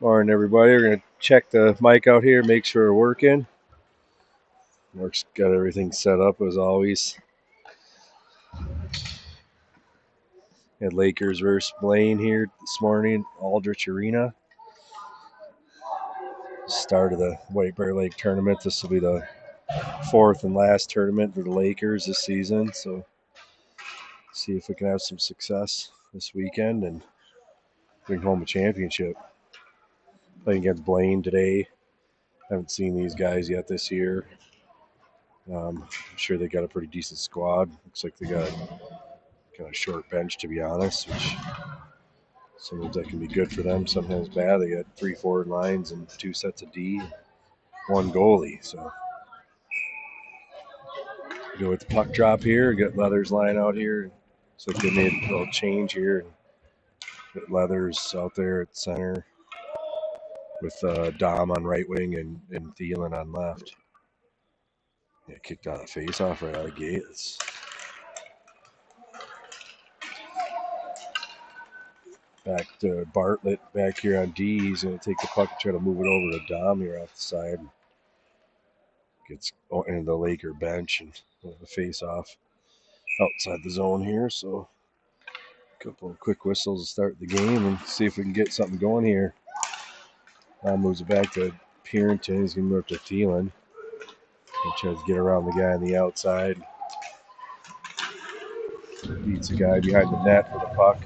Morning, everybody. We're going to check the mic out here, make sure we're working. Mark's got everything set up as always. Had Lakers versus Blaine here this morning, Aldrich Arena. Start of the White Bear Lake tournament. This will be the fourth and last tournament for the Lakers this season. So, see if we can have some success this weekend and bring home a championship. Playing against Blaine today. Haven't seen these guys yet this year. I'm sure they got a pretty decent squad. Looks like they got kind of short bench, to be honest, which sometimes that can be good for them, sometimes bad. They got 3 forward lines and 2 sets of D, 1 goalie. So go with the puck drop here. Got Leathers line out here. So they made a little change here. Got Leathers out there at center with Dom on right wing and Thielen on left. Yeah, kicked out of face off right out of the gate. Back to Bartlett back here on D. He's going to take the puck and try to move it over to Dom here off the side. Gets into the Laker bench and the face off outside the zone here. So a couple of quick whistles to start the game and see if we can get something going here. Moves it back to Purinton. He's going to move up to Thielen. He tries to get around the guy on the outside. Beats a guy behind the net with a puck.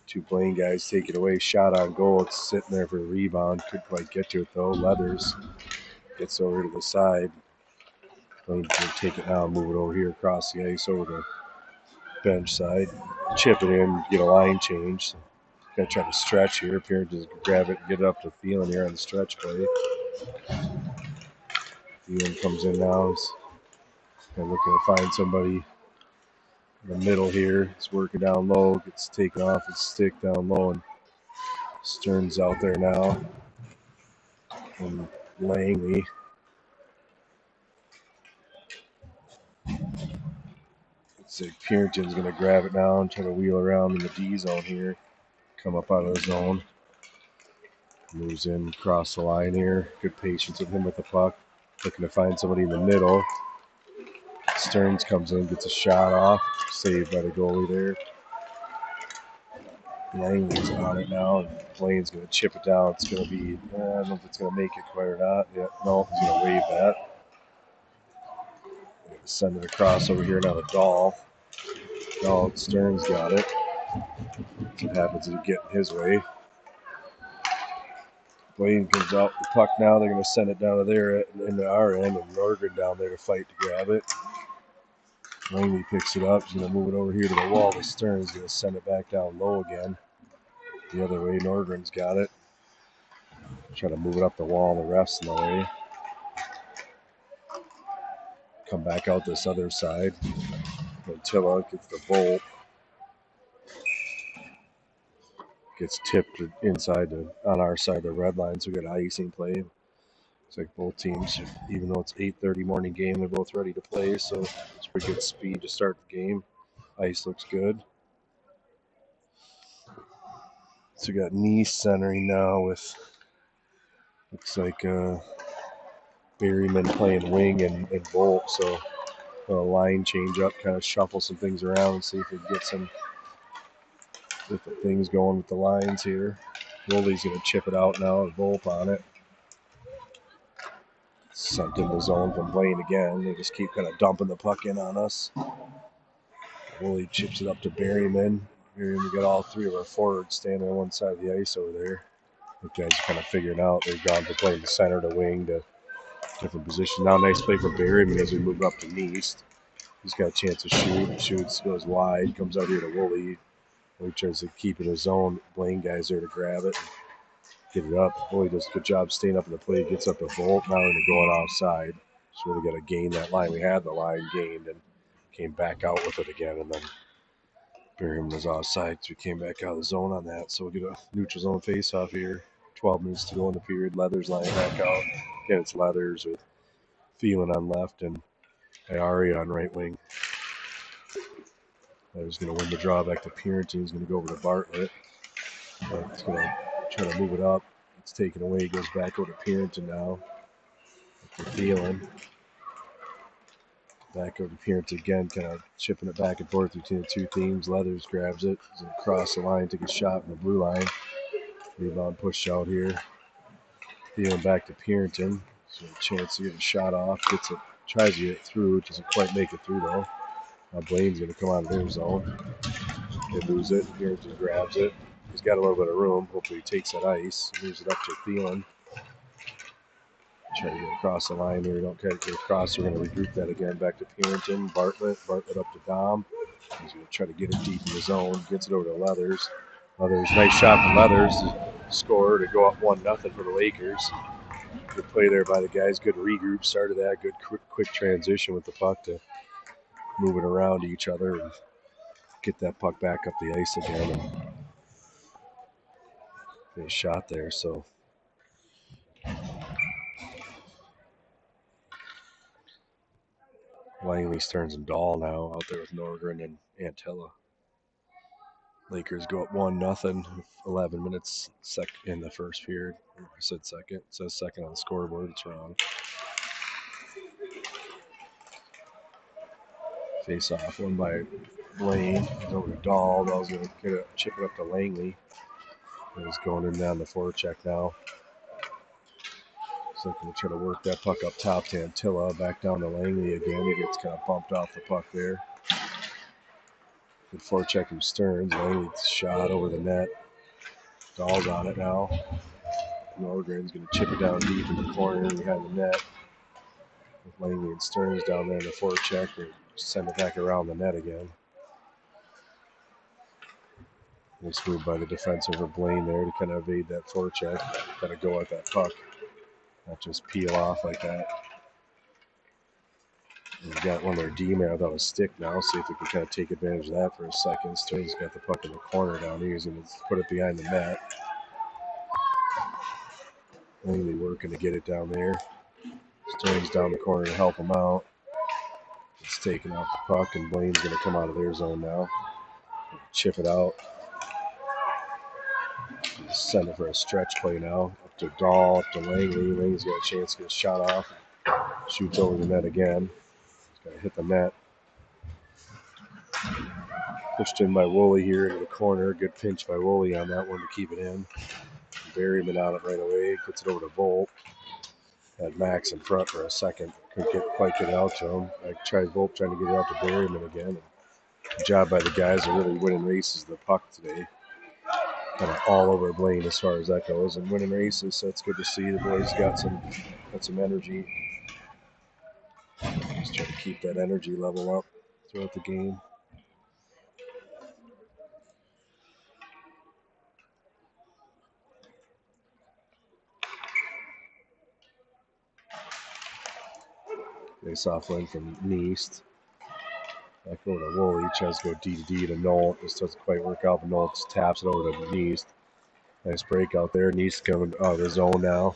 2 Blaine guys take it away. Shot on goal. It's sitting there for a rebound. Couldn't quite get to it though. Leathers gets over to the side. Blaine can take it now and move it over here across the ice over the bench side. Chip it in, get a line change. So got to try to stretch here. Purinton grab it and get it up to Thielen here on the stretch play. Thielen comes in now. He's looking to find somebody in the middle here. He's working down low, gets taken off his stick down low, and Stern's out there now. And Langley. Looks like Purinton's going to grab it now and try to wheel around in the D zone here. Come up out of the zone. Moves in across the line here. Good patience with him with the puck. Looking to find somebody in the middle. Stearns comes in, gets a shot off. Saved by the goalie there. Langley's on it now, and Blaine's going to chip it down. It's going to be, I don't know if it's going to make it quite or not. Yeah, no, he's going to wave that. Send it across over here now to Dahl. Dahl, Stearns got it. That's what happens if you get in his way. Blaine comes out the puck now. They're going to send it down to there into our end, and Norgren down there to fight to grab it. Langley picks it up. He's going to move it over here to the wall. The Stearns going to send it back down low again. The other way, Norgren's got it. Try to move it up the wall, the ref's in the way. Come back out this other side. Montilla gets the bolt. Gets tipped inside on our side of the red line, so we got an icing play. It's like both teams, even though it's 8:30 morning game, they're both ready to play, so it's pretty good speed to start the game. Ice looks good. So we got Nice centering now with, looks like Berryman playing wing and Bolt, so a line change up, kind of shuffle some things around and see if we can get some different things going with the lines here. Willie's going to chip it out now with Bolt on it. Sent in the zone from Blaine again. They just keep kind of dumping the puck in on us. Willie chips it up to Berryman. Here we got all 3 of our forwards standing on one side of the ice over there. The guys are kind of figuring out they've gone from playing the center to wing to different position. Now nice play for Berryman as we move up to Nice. He's got a chance to shoot. Shoots, goes wide, comes out here to Woolley. Woolley tries to keep it in his zone. Blaine guy's there to grab it. Get it up. Woolley does a good job staying up in the play. Gets up to Volt. Now we're going offside. So we got to gain that line. We had the line gained and came back out with it again. And then Berryman was offside. So we came back out of the zone on that. So we'll get a neutral zone face off here. 12 minutes to go in the period. Leathers line back out. Again, it's Leathers with Thielen on left and Ayari on right wing. Leathers going to win the draw back to Purinton. He's going to go over to Bartlett. It's going to trying to move it up. It's taken away. Goes back over to Purinton now. After Thielen. Back over to Purinton again, kind of chipping it back and forth between the two teams. Leathers grabs it. He's going to cross the line, take a shot in the blue line. Rebound pushed out here. Thielen back to Purinton. So a chance to get a shot off. Gets it, tries to get it through. Doesn't quite make it through though. Now Blaine's going to come out of their zone. They lose it. Purinton grabs it. He's got a little bit of room. Hopefully he takes that ice. Moves it up to Thielen. Try to get across the line here. Don't get across. We're going to regroup that again. Back to Purinton. Bartlett up to Dom. He's going to try to get it deep in the zone. Gets it over to Leathers. Nice shot from Leathers. Score to go up 1-0 for the Lakers. Good play there by the guys. Good regroup. Started that. Good quick transition with the puck to move it around to each other and get that puck back up the ice again. And get a shot there. So Langley, Stearns, and Dahl now out there with Norgren and Antilla. Lakers go up 1-0, 11 minutes in the first period. I said second. It says second on the scoreboard. It's wrong. Face off, one by Blaine. He's over to Dahl. Dahl's going to chip it up to Langley. He's going in down the forecheck now. So going to try to work that puck up top to Antilla. Back down to Langley again. He gets kind of bumped off the puck there. Good forecheck from Stearns. Langley's shot over the net. Dahl's on it now. Norgren's going to chip it down deep in the corner behind the net. With Langley and Stearns down there in the forecheck. They send it back around the net again. Nice move by the defensive of Blaine there to kind of evade that forecheck. Got to go at that puck. Not just peel off like that. We've got one of their D-man without a stick now. See if we can kind of take advantage of that for a second. Stearns got the puck in the corner down here. He's going to put it behind the net. Langley working to get it down there. Stearns down the corner to help him out. It's taken off the puck, and Blaine's going to come out of their zone now. Chip it out. Send it for a stretch play now. Up to Dahl, up to Langley. Langley's got a chance to get a shot off. Shoots over the net again. He's got to hit the net. Pushed in by Woolley here into the corner. Good pinch by Woolley on that one to keep it in. Berryman on it right away. Gets it over to Volt. Had Max in front for a second. Couldn't quite get it out to him. I tried Volt trying to get it out to Berryman again. Good job by the guys. They're really winning races the puck today. Kind of all over Blaine as far as that goes, and winning races. So it's good to see the boys got some energy. Just trying to keep that energy level up throughout the game. Face off lane from Neist. Back over to Woolley. Tries to go D to D to Nolt. This doesn't quite work out, but Nolt just taps it over to Neist. Nice break out there. Neist coming out of the zone now.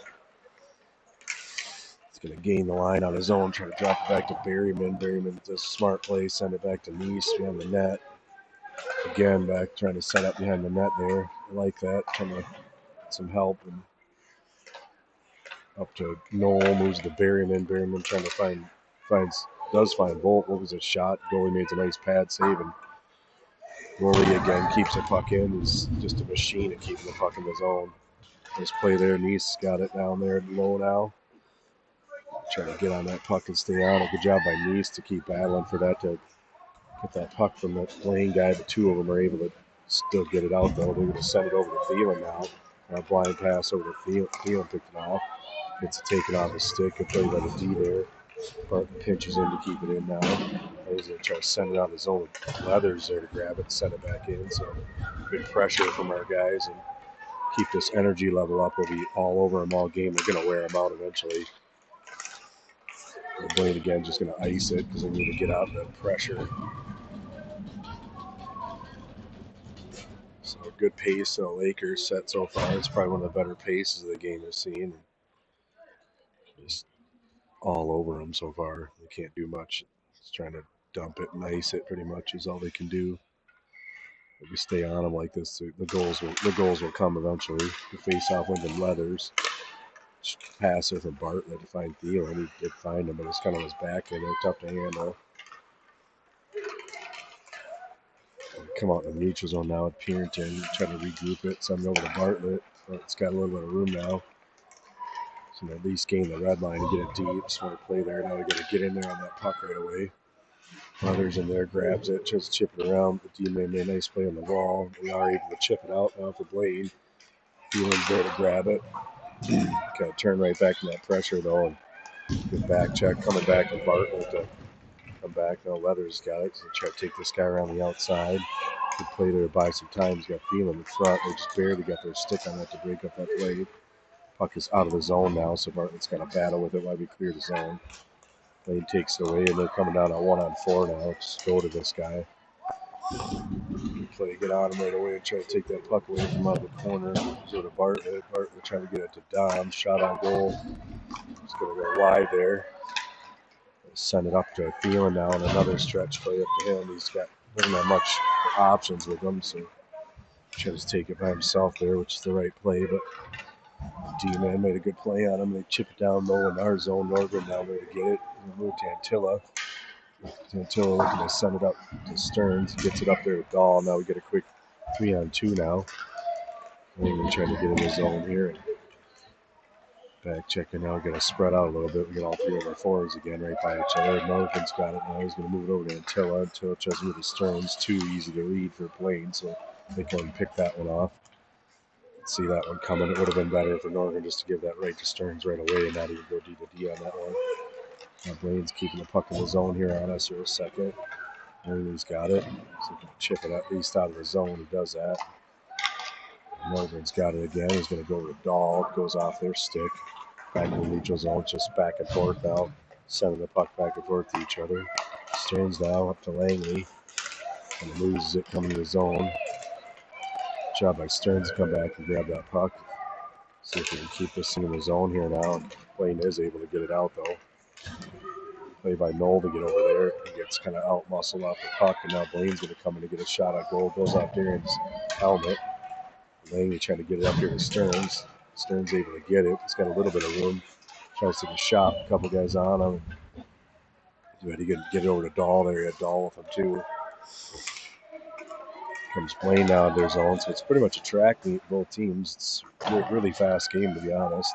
He's going to gain the line on his own, trying to drop it back to Berryman. Berryman does a smart play, send it back to Neist behind the net. Again, back trying to set up behind the net there. I like that. Trying to get some help. And up to Noel, moves to Berryman. Berryman trying to does find Volt. What was a shot? Goalie made a nice pad save, and Woolley again keeps the puck in. He's just a machine at keeping the puck in the zone. Nice play there. Neist got it down there low now. Trying to get on that puck and stay on it. Good job by Neist to keep battling for that, to get that puck from that Blaine guy. The two of them are able to still get it out, though. They're going to send it over to Thielen now. Blind pass over to Thielen. Thielen picked it off. Gets it taken off his stick. Good play by the D there. Barton pinches in to keep it in now. He's going to try to send it out of his own. Leathers there to grab it and send it back in. So good pressure from our guys and keep this energy level up. We'll be all over them all game. We're going to wear them out eventually. Blaine again just going to ice it because they need to get out of that pressure. So good pace. The Lakers set so far. It's probably one of the better paces of the game we've seen. Just all over them so far. They can't do much. Just trying to dump it and ice it pretty much is all they can do. If we stay on them like this, the goals will come eventually. The face-off went to Leathers. Passer from Bartlett to find Thielen. He did find him, but it's kind of his back in there, tough to handle. Come out in the neutral zone now with Pierington, trying to regroup it, send it over to Bartlett. But it's got a little bit of room now. So at least gain the red line and get it deep. Smart play there. Now we got to get in there on that puck right away. Brothers in there, grabs it, tries to chip it around. The D-man made a nice play on the wall. We are able to chip it out now for Blaine. Thielen's there to grab it. Kind of turn right back in that pressure though, and good back check coming back to Bartlett to come back. Now Leathers got it. So try to take this guy around the outside. Good play there to buy some time. He's got Thielen in front. They just barely got their stick on that to break up that play. Puck is out of the zone now, so Bartlett's got to battle with it while we clear the zone. Blaine takes it away, and they're coming down on 1-on-4 now. Just go to this guy. Play, get on him right away and try to take that puck away from out of the corner. Go to Bartlett. Bartlett trying to get it to Dom. Shot on goal. He's going to go wide there. Send it up to Thielen now, and another stretch play up to him. He's got doesn't have much options with him, so tries to take it by himself there, which is the right play, but D-man made a good play on him. They chip it down low in our zone. Norgren down there to get it. Move to Antilla. Antilla looking to send it up to Stearns. He gets it up there to Dahl. Now we get a quick 3-on-2 now. We're trying to get in the zone here. Back checking now. We're going to spread out a little bit. We get all three of our forwards again right by each other. Norgren's got it now. He's going to move it over to Antilla. Antilla tries to move to Stearns. Too easy to read for Blaine, so they can pick that one off. See that one coming. It would have been better for Norgren just to give that right to Stearns right away and not even go D to D on that one. Now Blaine's keeping the puck in the zone here on us for a second. Norgren's got it. So he can chip it at least out of the zone. He does that. Norgren's got it again. He's going to go to Dahl. Goes off their stick. Back in the neutral zone. Just back and forth now. Sending the puck back and forth to each other. Stearns now up to Langley. And loses it coming to the zone. Job by Stearns to come back and grab that puck. See if we can keep this thing in the zone here now. Blaine is able to get it out though. Play by Knoll to get over there. He gets kind of out muscled off the puck, and now Blaine's going to come in to get a shot at goal. Goes off Darren's helmet. Langley trying to get it up here to Stearns. Stearns able to get it. He's got a little bit of room. Tries to take a shot. A couple guys on him. He's ready to get it over to Dahl. There he had Dahl with him too. Comes Blaine out of their zone, so it's pretty much a track meet both teams. It's a really fast game, to be honest,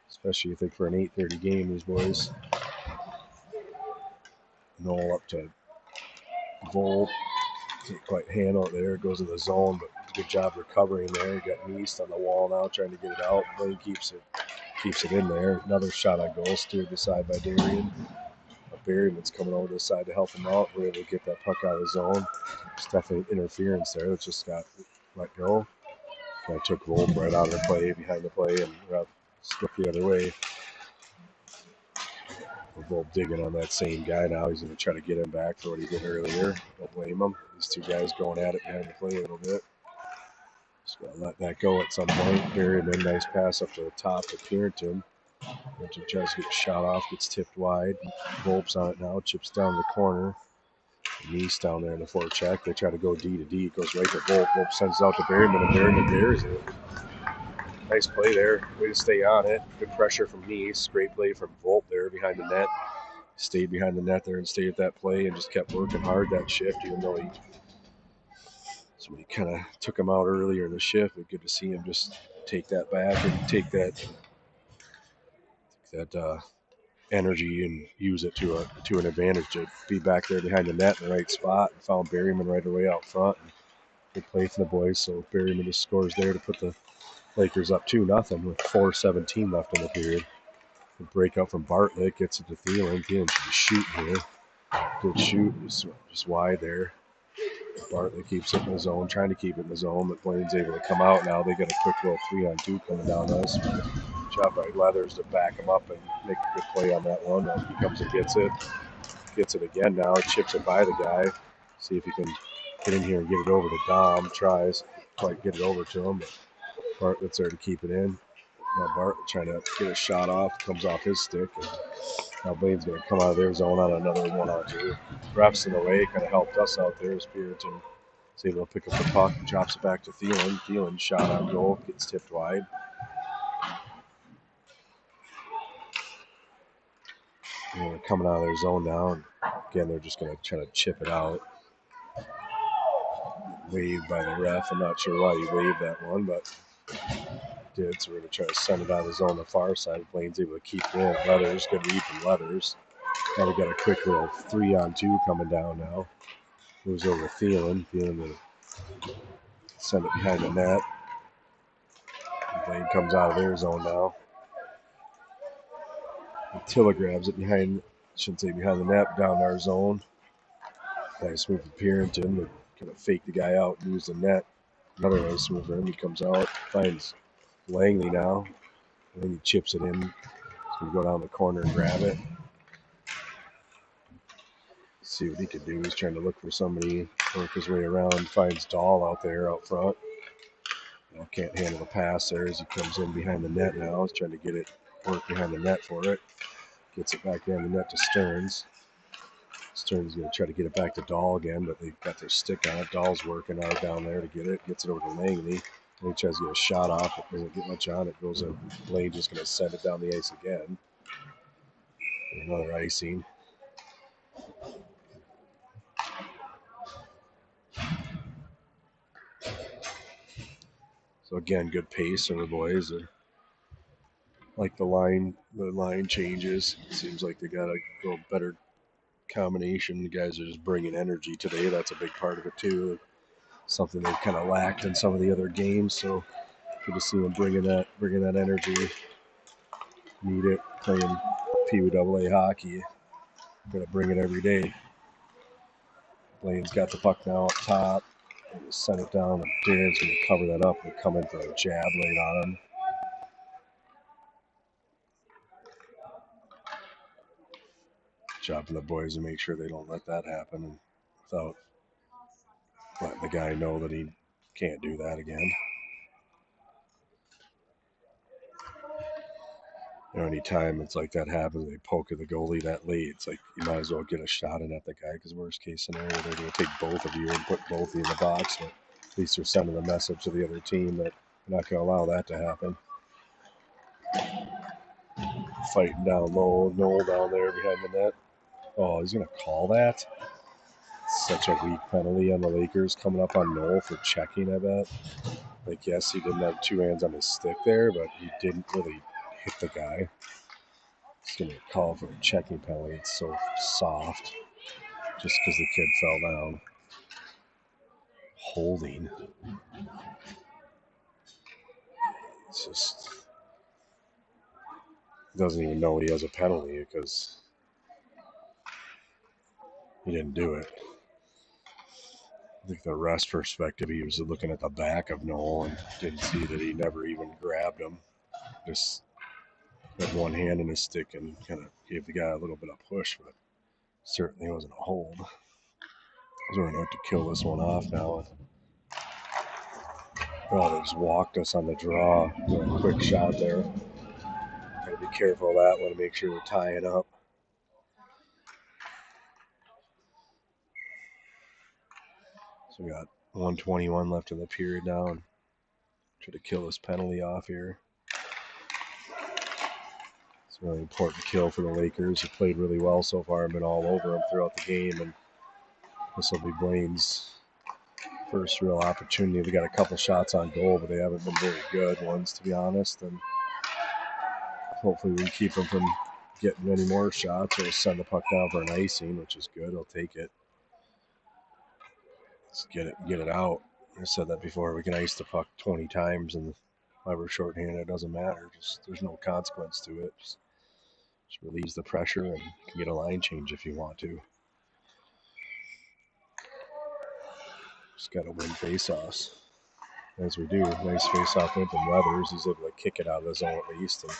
especially I think for an 8:30 game. These boys. Knoll up to Volt. Can't quite handle it there. It goes in the zone, but good job recovering there. Got Neist on the wall now, trying to get it out. Blaine keeps it in there. Another shot on goal, steered aside by Darian. Berryman's coming over to the side to help him out. We're able to get that puck out of the zone. There's definitely interference there. It just got let go. Kind of took Volk right out of the play, behind the play, and struck the other way. Volk digging on that same guy now. He's going to try to get him back for what he did earlier. Don't blame him. These two guys going at it behind the play a little bit. Just got to let that go at some point. Berryman, nice pass up to the top to Pierington. Pierington tries to get a shot off, gets tipped wide. Volp's on it now, chips down the corner. Neist down there in the forecheck. They try to go D to D. It goes right to Volp. Volp sends it out to Berryman, and Berryman buries it. Nice play there. Way to stay on it. Good pressure from Neist. Great play from Volp there behind the net. Stayed behind the net there and stayed at that play and just kept working hard that shift, even though he kind of took him out earlier in the shift. But good to see him just take that back and take that energy and use it to an advantage to be back there behind the net in the right spot, and found Berryman right away out front. And good play from the boys, so Berryman just scores there to put the Lakers up 2-0 with 4:17 left in the period. The break up from Bartlett gets it to Thielen. Thielen should be shooting here. Good shoot, just wide there. Bartlett keeps it in the zone, trying to keep it in the zone, but Blaine's able to come out now. They got a quick little 3-on-2 coming down us. Job by Leathers to back him up and make a good play on that one. He comes and gets it. Gets it again now. Chips it by the guy. See if he can get in here and get it over to Dom. Tries. Quite get it over to him, but Bartlett's there to keep it in. Now Bartlett trying to get a shot off. Comes off his stick. And now Blaine's going to come out of their zone on another 1-on-2. Refs in the way kind of helped us out there as Pierington He's able to pick up the puck, drops it back to Thielen. Thielen shot on goal, gets tipped wide. And they're coming out of their zone now. And again, they're just going to try to chip it out. Waved by the ref. I'm not sure why he waved that one, but did. So we're going to try to send it out of the zone on the far side. Blaine's able to keep going. Leathers, good read from Leathers. Now we got a quick little 3-on-2 coming down now. Moves over to Thielen. Thielen will send it behind the net. Blaine comes out of their zone now. Attila grabs it behind, shouldn't say behind the net, down our zone. Nice move from Pierrington to kind of fake the guy out and use the net. Another nice move for him. He comes out, finds Langley now, and then he chips it in. He's going to go down the corner and grab it. See what he can do. He's trying to look for somebody, work his way around, finds Dahl out there out front. Now can't handle the pass there as he comes in behind the net now. He's trying to get it, work behind the net for it. Gets it back down the net to Stearns. Stearns is going to try to get it back to Dahl again, but they've got their stick on it. Dahl's working out down there to get it. Gets it over to Langley. And he tries to get a shot off. It doesn't get much on it. Goes up. Blaine just going to send it down the ice again. Another icing. So again, good pace for the boys. Like the line changes. It seems like they got a little better combination. The guys are just bringing energy today. That's a big part of it too. Something they kind of lacked in some of the other games. So good to see them bringing that energy. Need it. Playing PUAA hockey. Gotta bring it every day. Blaine's got the puck now up top. Send it down. And Darren's going to cover that up and come in for a jab late on him. Job for the boys to make sure they don't let that happen without letting the guy know that he can't do that again. You know, anytime it's like that happens, they poke at the goalie that late, it's like you might as well get a shot in at the guy, because worst case scenario, they're going to take both of you and put both of you in the box. But at least they're sending the message to the other team that they're not going to allow that to happen. Fighting down low, Noel down there behind the net. Oh, he's going to call that? Such a weak penalty on the Lakers coming up on Noel for checking, I bet. Like, yes, he didn't have two hands on his stick there, but he didn't really hit the guy. He's going to call for a checking penalty. It's so soft just because the kid fell down. Holding. It's just... He doesn't even know he has a penalty because he didn't do it. I think the rest perspective, he was looking at the back of Noel and didn't see that he never even grabbed him. Just had one hand in his stick and kind of gave the guy a little bit of push, but certainly wasn't a hold. So we're going to have to kill this one off now. Oh, they just walked us on the draw. A quick shot there. Got to be careful of that one to make sure we're tying up. So we got 1:21 left in the period now, and try to kill this penalty off here. It's a really important kill for the Lakers, who played really well so far and been all over them throughout the game. And this will be Blaine's first real opportunity. They got a couple shots on goal, but they haven't been very good ones, to be honest. And hopefully we can keep them from getting any more shots, or send the puck down for an icing, which is good. I'll take it. Let's get it out. I said that before. We can ice the puck 20 times, and why we're shorthanded, it doesn't matter. Just there's no consequence to it. Just relieves the pressure, and you can get a line change if you want to. Just got to win faceoffs, as we do. Nice faceoff win from Leathers. He's able to kick it out of the zone at least and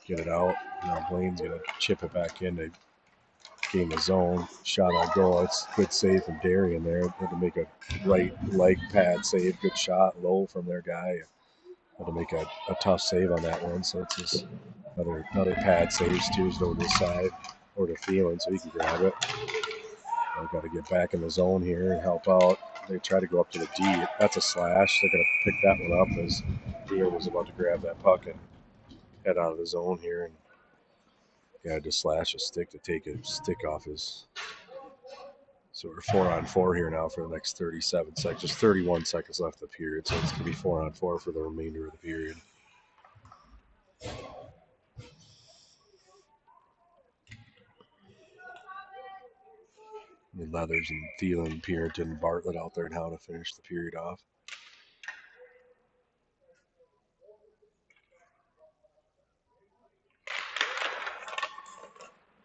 get it out. Now Blaine's going to chip it back in to gain the zone. Shot on goal. It's good save from Darian there. Had to make a right leg pad save. Good shot low from their guy. Had to make a tough save on that one. So it's just another pad saves. Tuesday over to the side or to Thielen so he can grab it. I've got to get back in the zone here and help out. They try to go up to the D. That's a slash. They're going to pick that one up as Thielen was about to grab that puck and head out of the zone here. And yeah, just slash a stick to take a stick off his. So we're 4-on-4 here now for the next 37 seconds. Just 31 seconds left of the period, so it's going to be 4-on-4 for the remainder of the period. And Leathers and Thielen, Purinton, and Bartlett out there now to finish the period off.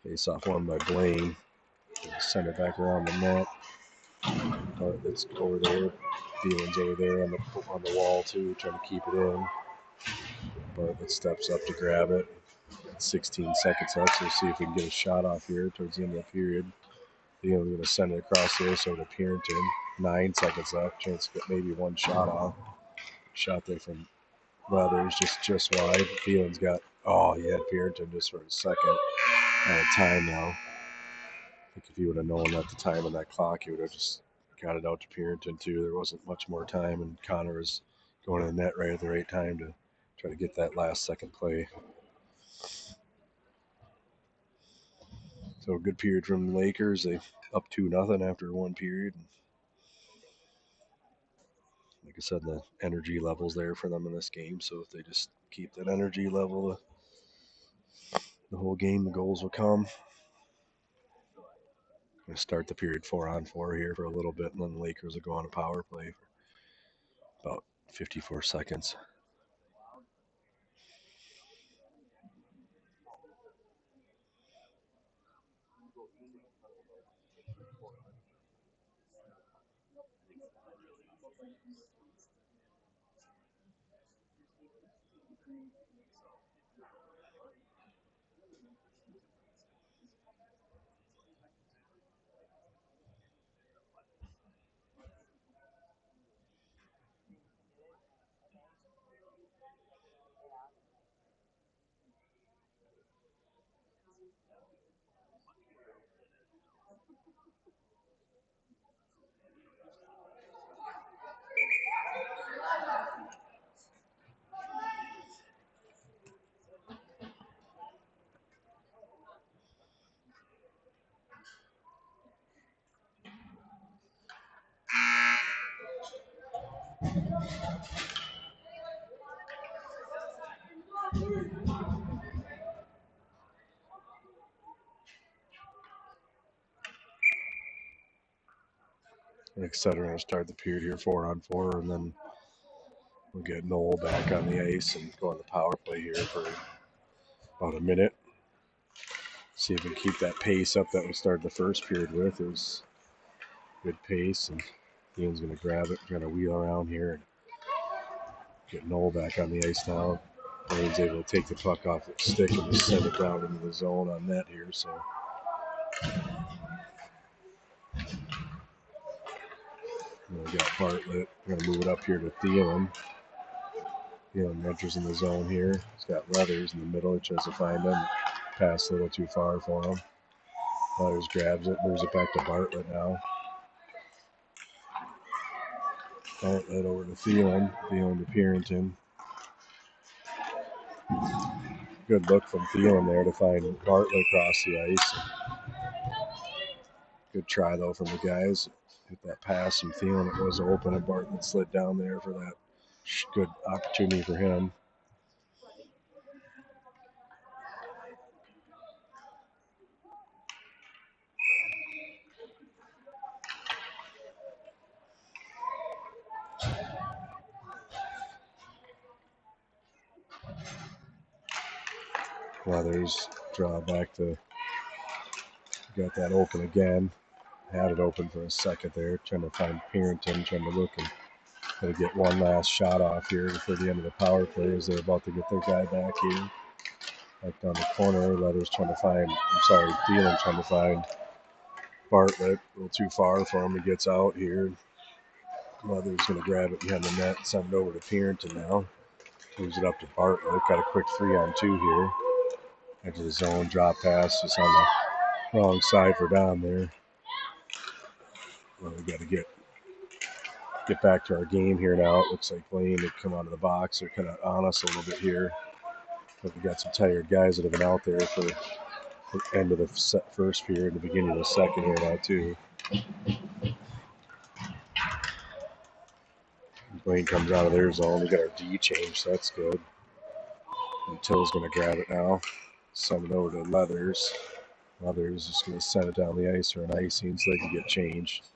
Face off one by Blaine. Send it back around the net. Bartlett's over there. Thielen's over there on the wall too, trying to keep it in. Bartlett steps up to grab it. 16 seconds left, so we'll see if we can get a shot off here towards the end of the period. Thielen's going to send it across the ice over to Purinton. 9 seconds left. Chance to get maybe one shot off. Shot there from Leathers, just wide. Thielen's got, he had Purinton just for a second. Out of time now. I think if he would have known at the time on that clock, he would have just got it out to Purinton too. There wasn't much more time, and Connor was going to the net right at the right time to try to get that last second play. So a good period from the Lakers. They up 2-0 after one period. Like I said, the energy level's there for them in this game. So if they just keep that energy level the whole game, the goals will come. Going to start the period 4-on-4 here for a little bit, and then the Lakers will go on a power play for about 54 seconds. Like I said, we're going to start the period here 4-on-4, and then we'll get Noel back on the ice and go on the power play here for about a minute. See if we can keep that pace up that we started the first period with. It was good pace, and Ian's going to grab it, trying to wheel around here and get Noel back on the ice now. Blaine's able to take the puck off the stick and just send it down into the zone on net here. So we got Bartlett. We're going to move it up here to Thielen. Thielen enters in the zone here. He's got Leathers in the middle. He tries to find him. Pass a little too far for him. Leathers grabs it, moves it back to Bartlett now. Bartlett over to Thielen. Thielen to Purinton. Good look from Thielen there to find Bartlett across the ice. Good try, though, from the guys. Hit that pass from Thielen. It was open, and Bartlett slid down there for that good opportunity for him. Leathers draw back to, got that open again. Had it open for a second there, trying to find Purinton, trying to look and try to get one last shot off here before the end of the power play as they're about to get their guy back here. Back down the corner, Leathers trying to find, Thielen trying to find Bartlett. A little too far for him. He gets out here. Leathers going to grab it behind the net, send it over to Purinton now. Moves it up to Bartlett. Got a quick 3-on-2 here. Into the zone, drop pass, just on the wrong side for down there. Well, we got to get get back to our game here now. It looks like Blaine had come out of the box. They're kind of on us a little bit here. But we got some tired guys that have been out there for the end of the first period and the beginning of the second here now too. Blaine comes out of their zone. We got our D change, so that's good. And Till's going to grab it now. Send it over to Leathers. Leathers is going to send it down the ice for an icing so they can get changed.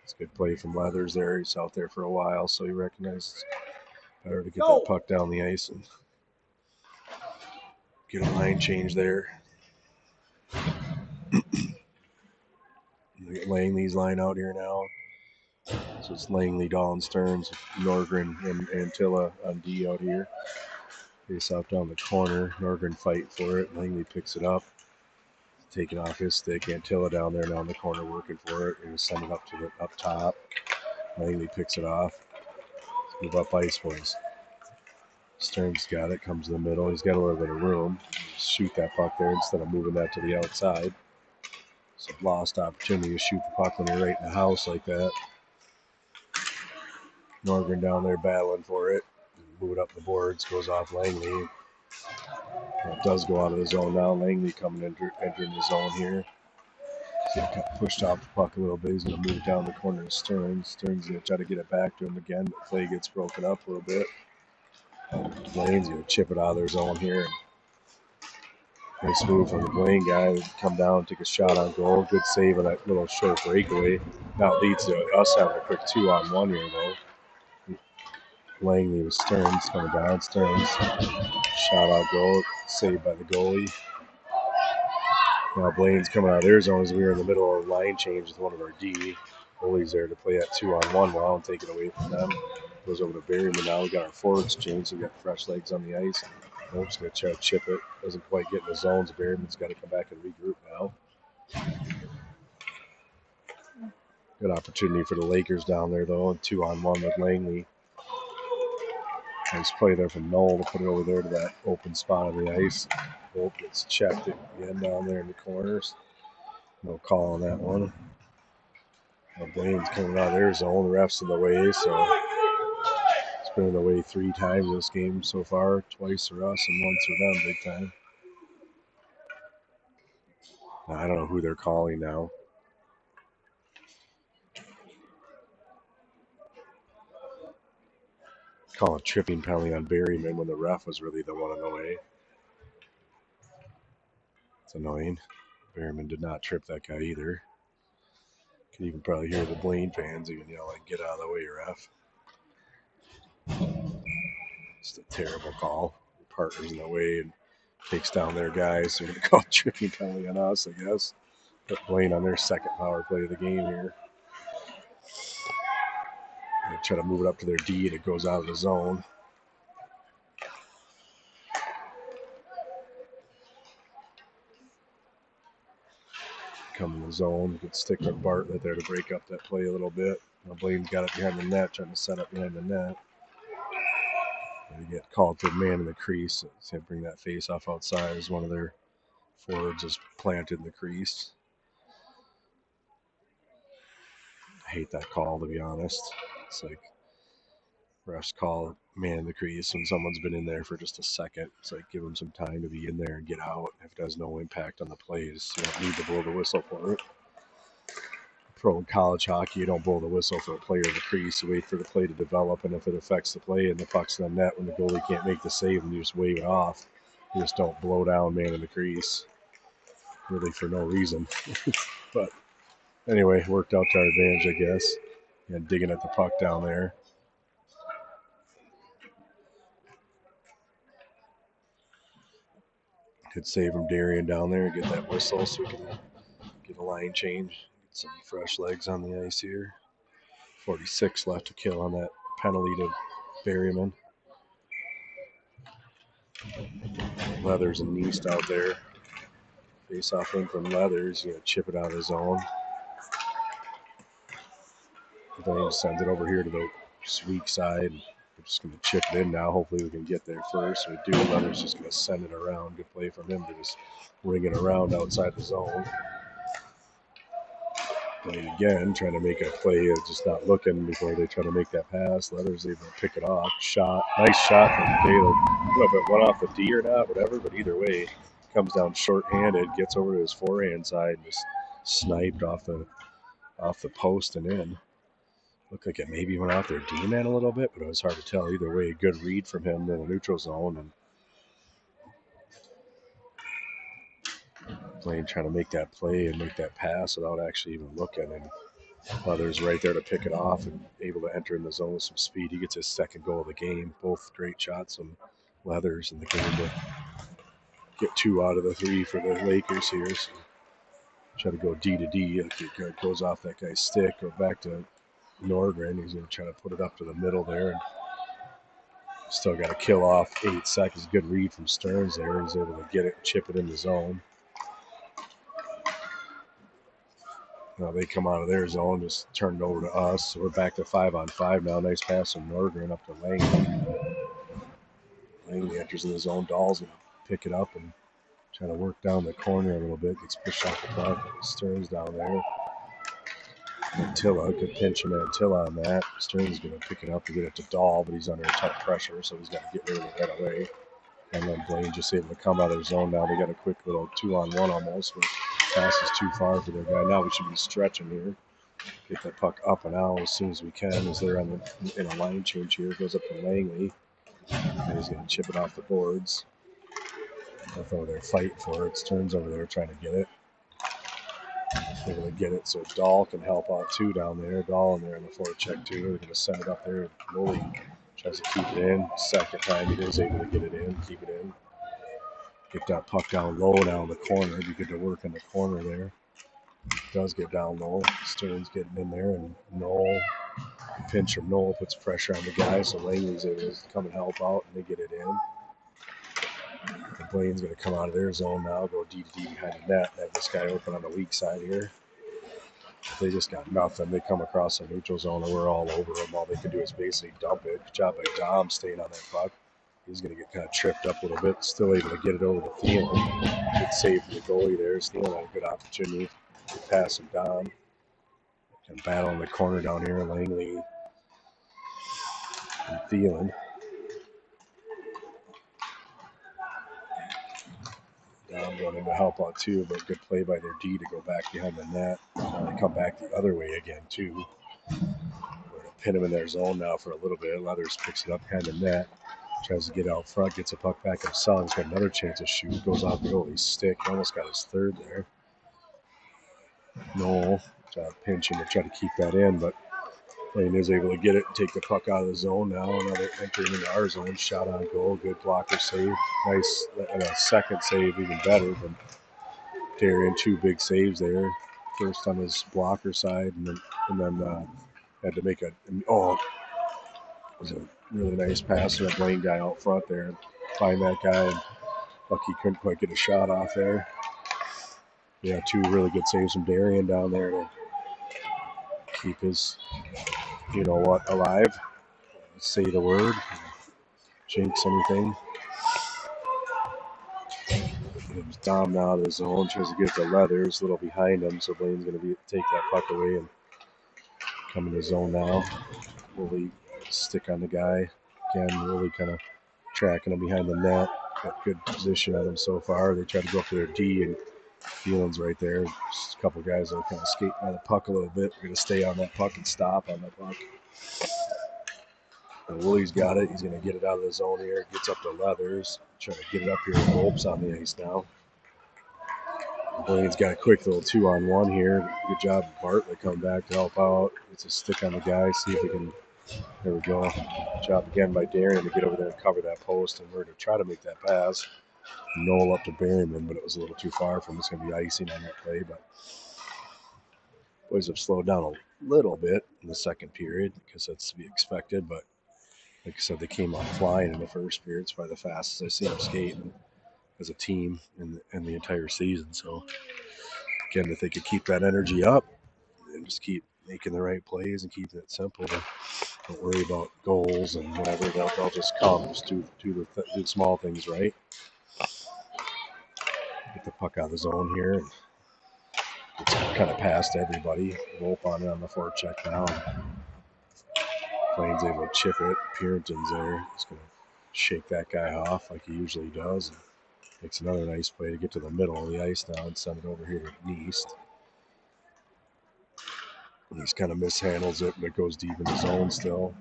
It's a good play from Leathers there. He's out there for a while, so he recognizes it's better to get that puck down the ice and get a line change there. We get Langley's line out here now. So it's Langley, Dawn, Stearns, Norgren, and Antilla on D out here. Face off down the corner. Norgren fight for it. Langley picks it up. Taking off his stick. Antilla down there now in the corner working for it. He's going to send it up to the up top. Langley picks it off. Let's move up ice, boys. Stearns got it. Comes to the middle. He's got a little bit of room. Just shoot that puck there instead of moving that to the outside. It's a lost opportunity to shoot the puck when you're right in the house like that. Norgren down there battling for it. Move it up the boards. Goes off Langley. It does go out of the zone now. Langley coming entering the zone here. He's going to pushed off the puck a little bit. He's going to move it down the corner to Stearns. Stearns going to try to get it back to him again, but play gets broken up a little bit. Blaine's going to chip it out of their zone here. Nice move from the Blaine guy. Come down and take a shot on goal. Good save on that little short breakaway. Now it leads to us having a quick 2-on-1 here, though. Langley with Stearns coming down. Stearns shot out goal, saved by the goalie. Now Blaine's coming out of their zone as we were in the middle of a line change with one of our D. Goalie's there to play that 2-on-1 while and take it away from them. Goes over to Berryman now. We got our forwards changed, so we got fresh legs on the ice. We're just going to try to chip it. Doesn't quite get in the zones. Berryman's got to come back and regroup now. Good opportunity for the Lakers down there, though. 2-on-1 with Langley. Nice play there from Knoll to put it over there to that open spot on the ice. Bolt gets checked again down there in the corners. No call on that one. Now Blaine's coming out of their zone. The ref's in the way, so it's been in the way 3 times this game so far. Twice for us and once for them, big time. Now, I don't know who they're calling now. Call a tripping penalty on Berryman when the ref was really the one in the way. It's annoying. Berryman did not trip that guy either. Can even probably hear the Blaine fans even yell like, "Get out of the way, ref." It's a terrible call. The partner's in the way and takes down their guys. So they're going to call a tripping penalty on us, I guess. Put Blaine on their second power play of the game here. They try to move it up to their D and it goes out of the zone. Come in the zone. Good stick with Bartlett there to break up that play a little bit. Now Blaine's got it behind the net, trying to set up behind the net. They get called to a man in the crease. So they bring that face off outside as one of their forwards is planted in the crease. I hate that call, to be honest. It's like refs call man in the crease when someone's been in there for just a second. It's like give them some time to be in there and get out. If it has no impact on the plays, you don't need to blow the whistle for it. Pro and college hockey, you don't blow the whistle for a player in the crease. You wait for the play to develop, and if it affects the play and the puck's in the net when the goalie can't make the save, and you just wave it off. You just don't blow down man in the crease, really for no reason. But anyway, worked out to our advantage, I guess. And digging at the puck down there. Good save from Darian down there. Get that whistle so we can get a line change. Get some fresh legs on the ice here. 46 left to kill on that penalty to Berryman. Leathers and Neist out there. Face off in from Leathers. Going to chip it out of the zone. Blaine sends it over here to the weak side. We're just going to chip it in now. Hopefully we can get there first. We do. Leathers just going to send it around. Good play from him to just ring it around outside the zone. Blaine again, trying to make a play, just not looking before they try to make that pass. Leather's able to pick it off. Shot. Nice shot from Taylor. I don't know if it went off the D or not, whatever, but either way, comes down short-handed, gets over to his forehand side, and just sniped off the post and in. Looked like it maybe went out their D-man a little bit, but it was hard to tell. Either way, good read from him in the neutral zone, and Blaine trying to make that play and make that pass without actually even looking. And Leather's right there to pick it off and able to enter in the zone with some speed. He gets his second goal of the game. Both great shots from Leathers in the game to get 2 out of the 3 for the Lakers here. So try to go D to D. It goes off that guy's stick, go back to Norgren. He's going to try to put it up to the middle there. And still got to kill off 8 seconds. Good read from Stearns there. He's able to get it and chip it in the zone. Now they come out of their zone, just turn it over to us. So we're back to 5-on-5 now. Nice pass from Norgren up to Langley. Langley enters in his own. Dahl's going to pick it up and try to work down the corner a little bit. Gets pushed off the puck. Stearns down there. Antilla could pinch him Antilla on that. Stearns is going to pick it up to get it to Dahl, but he's under tough pressure, so he's got to get rid of it right away. And then Blaine just able to come out of their zone now. They got a quick little 2-on-1 almost, but pass is too far for their guy. Now we should be stretching here. Get that puck up and out as soon as we can as they're in a line change here. It goes up to Langley. And he's going to chip it off the boards. Both over there fighting for it. Stearns over there trying to get it. Able to get it so Dahl can help out too down there. Dahl in there in the forward check too. They're going to send it up there. Woolley tries to keep it in. Second time he is able to get it in, keep it in. Get that puck down low now in the corner. Be good to work in the corner there. Does get down low. Stearns getting in there, and Noel, pinch from Noel puts pressure on the guy, so Langley's able to come and help out, and they get it in. And Blaine's going to come out of their zone now, go D to D behind the net, have this guy open on the weak side here. They just got nothing. They come across the neutral zone, and we're all over them. All they can do is basically dump it. Good job by Dom staying on that puck. He's going to get kind of tripped up a little bit, still able to get it over to Thielen. Good save for the goalie there. Thielen had a good opportunity to pass from Dom. And battle in the corner down here, Langley and Thielen. Dom going in to help out too, but good play by their D to go back behind the net. Now they come back the other way again too. We're going to pin him in their zone now for a little bit. Leathers picks it up behind the net. Tries to get out front, gets a puck back himself. He's got another chance to shoot. Goes off the goalie's stick. He almost got his third there. Noel trying to pinch him to try to keep that in, but Blaine is able to get it and take the puck out of the zone now. Another entering into our zone. Shot on goal. Good blocker save. Nice. And a second save, even better than Darian. 2 big saves there. First on his blocker side, and then had to make it was a really nice pass to that Blaine guy out front there and find that guy. And lucky couldn't quite get a shot off there. Yeah, 2 really good saves from Darian down there to keep his, alive. Say the word. Jinx anything. It's Dom now out of the zone. Tries to get to Leathers. A little behind him, so Blaine's going to take that puck away and come in the zone now. Woolley stick on the guy. Again, Woolley kind of tracking him behind the net. Got good position on him so far. They try to go up to their D, and Thielen's right there. Just a couple guys that are kind of skating by the puck a little bit. We're going to stay on that puck and stop on that puck. And Woolley's got it. He's going to get it out of the zone here. Gets up to Leathers. Trying to get it up here. Lopes on the ice now. Blaine's got a quick little 2-on-1 here. Good job, Bartlett coming back to help out. Gets a stick on the guy. See if we can. There we go. Good job again by Darian to get over there and cover that post. And we're going to try to make that pass. Noel up to Berryman, but it was a little too far from him. It's going to be icing on that play. But boys have slowed down a little bit in the second period because that's to be expected. But like I said, they came out flying in the first period. It's probably the fastest I've seen them skate as a team in the entire season. So, again, if they could keep that energy up and just keep making the right plays and keep it simple, don't worry about goals and whatever. They'll just come. Just do the small things right. Get the puck out of the zone here and get It's kind of past everybody. Volpe on it on the forecheck now. Blaine's able to chip it. Purinton's there. He's going to shake that guy off like he usually does. And makes another nice play to get to the middle of the ice now and send it over here to Neist. And he's kind of mishandles it, but it goes deep in the zone still.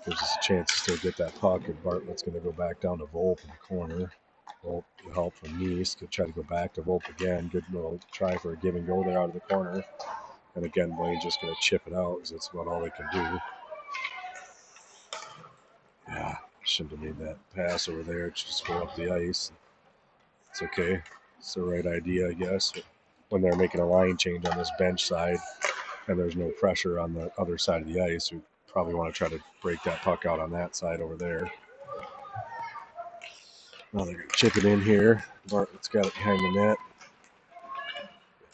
Gives us a chance to still get that puck, and Bartlett's going to go back down to Volpe in the corner. Volpe, the help from Neist, could try to go back to Volpe again. Good little try for a give and go there out of the corner. And again, Blaine's just going to chip it out because that's about all they can do. Yeah, shouldn't have made that pass over there. Just go up the ice. It's okay. It's the right idea, I guess. When they're making a line change on this bench side and there's no pressure on the other side of the ice, we probably want to try to break that puck out on that side over there. Now they're going to chip it in here. Bartlett's got it behind the net.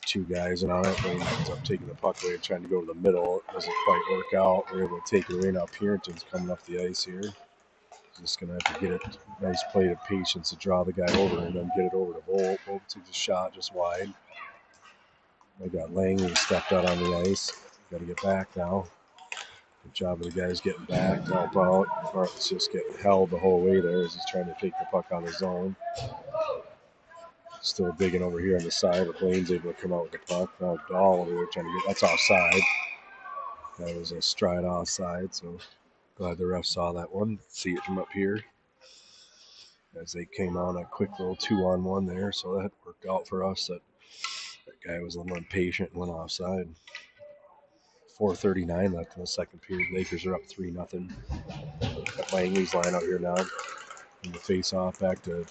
Two guys in on it. Blaine ends up taking the puck away and trying to go to the middle. It doesn't quite work out. We're able to take it away. Now Purinton's coming off the ice here. Just going to have to get it. Nice play of patience to draw the guy over and then get it over to Volpe. Volpe takes a shot just wide. They got Langley stepped out on the ice. Got to get back now. Good job of the guys getting back to help out. Bartlett's just getting held the whole way there as he's trying to take the puck on his own. Still digging over here on the side, but Blaine's able to come out with the puck. Now Dahl over there trying to get, that's offside. That was a stride offside, so glad the ref saw that one. See it from up here. As they came on a quick little 2-on-1 there, so that worked out for us. That guy was a little impatient and went offside. 4:39 left in the second period. Lakers are up 3-0. Got Langley's line out here now. And the face off back to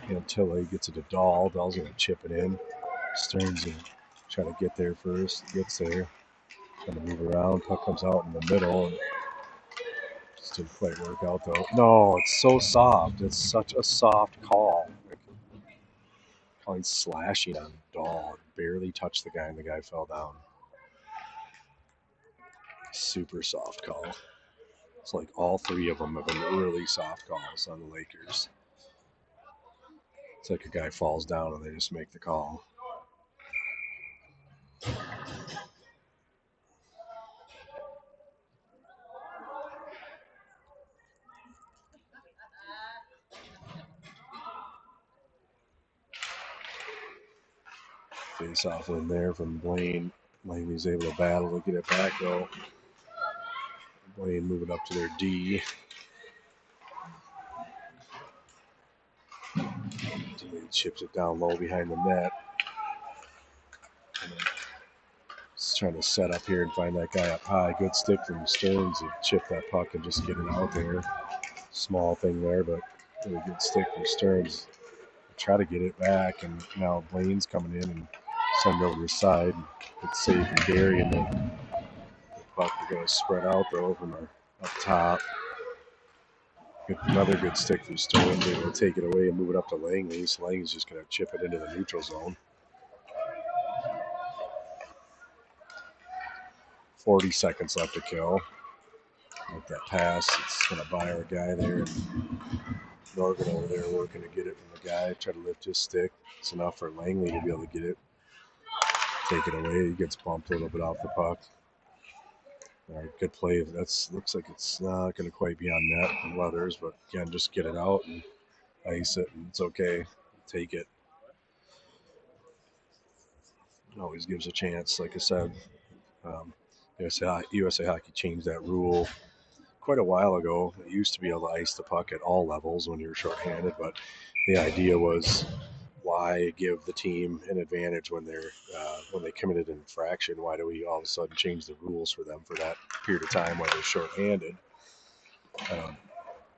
Antilli, gets it to Dahl. Dahl's going to chip it in. Stearns going to try to get there first. Gets there. Going to move around. Puck comes out in the middle. And just didn't quite work out though. No, it's so soft. It's such a soft call. Calling slashing on Dahl. Barely touched the guy and the guy fell down. Super soft call. It's like all three of them have been really soft calls on the Lakers. It's like a guy falls down and they just make the call. Face off in there from Blaine. Langley's able to battle to get it back though. Blaine moving up to their D. He chips it down low behind the net. Just trying to set up here and find that guy up high. Good stick from Stearns. He chipped that puck and just get it out there. Small thing there, but really good stick from Stearns. Try to get it back, and now Blaine's coming in and send it over the side. Good save from Gary, and the puck is going to spread out though from up top. Another good stick from Stearns. Able to take it away and move it up to Langley. So Langley's just going to chip it into the neutral zone. 40 seconds left to kill. Like that pass, it's going to buy our guy there. Norgan over there working to get it from the guy. Try to lift his stick. It's enough for Langley to be able to get it. Take it away. He gets bumped a little bit off the puck. All right, good play. Looks like it's not going to quite be on net and Weathers, but again, just get it out and ice it, and it's okay. Take it. Always gives a chance. Like I said, USA Hockey changed that rule quite a while ago. It used to be able to ice the puck at all levels when you're shorthanded, but the idea was, why give the team an advantage when they committed an infraction? Why do we all of a sudden change the rules for them for that period of time when they're shorthanded?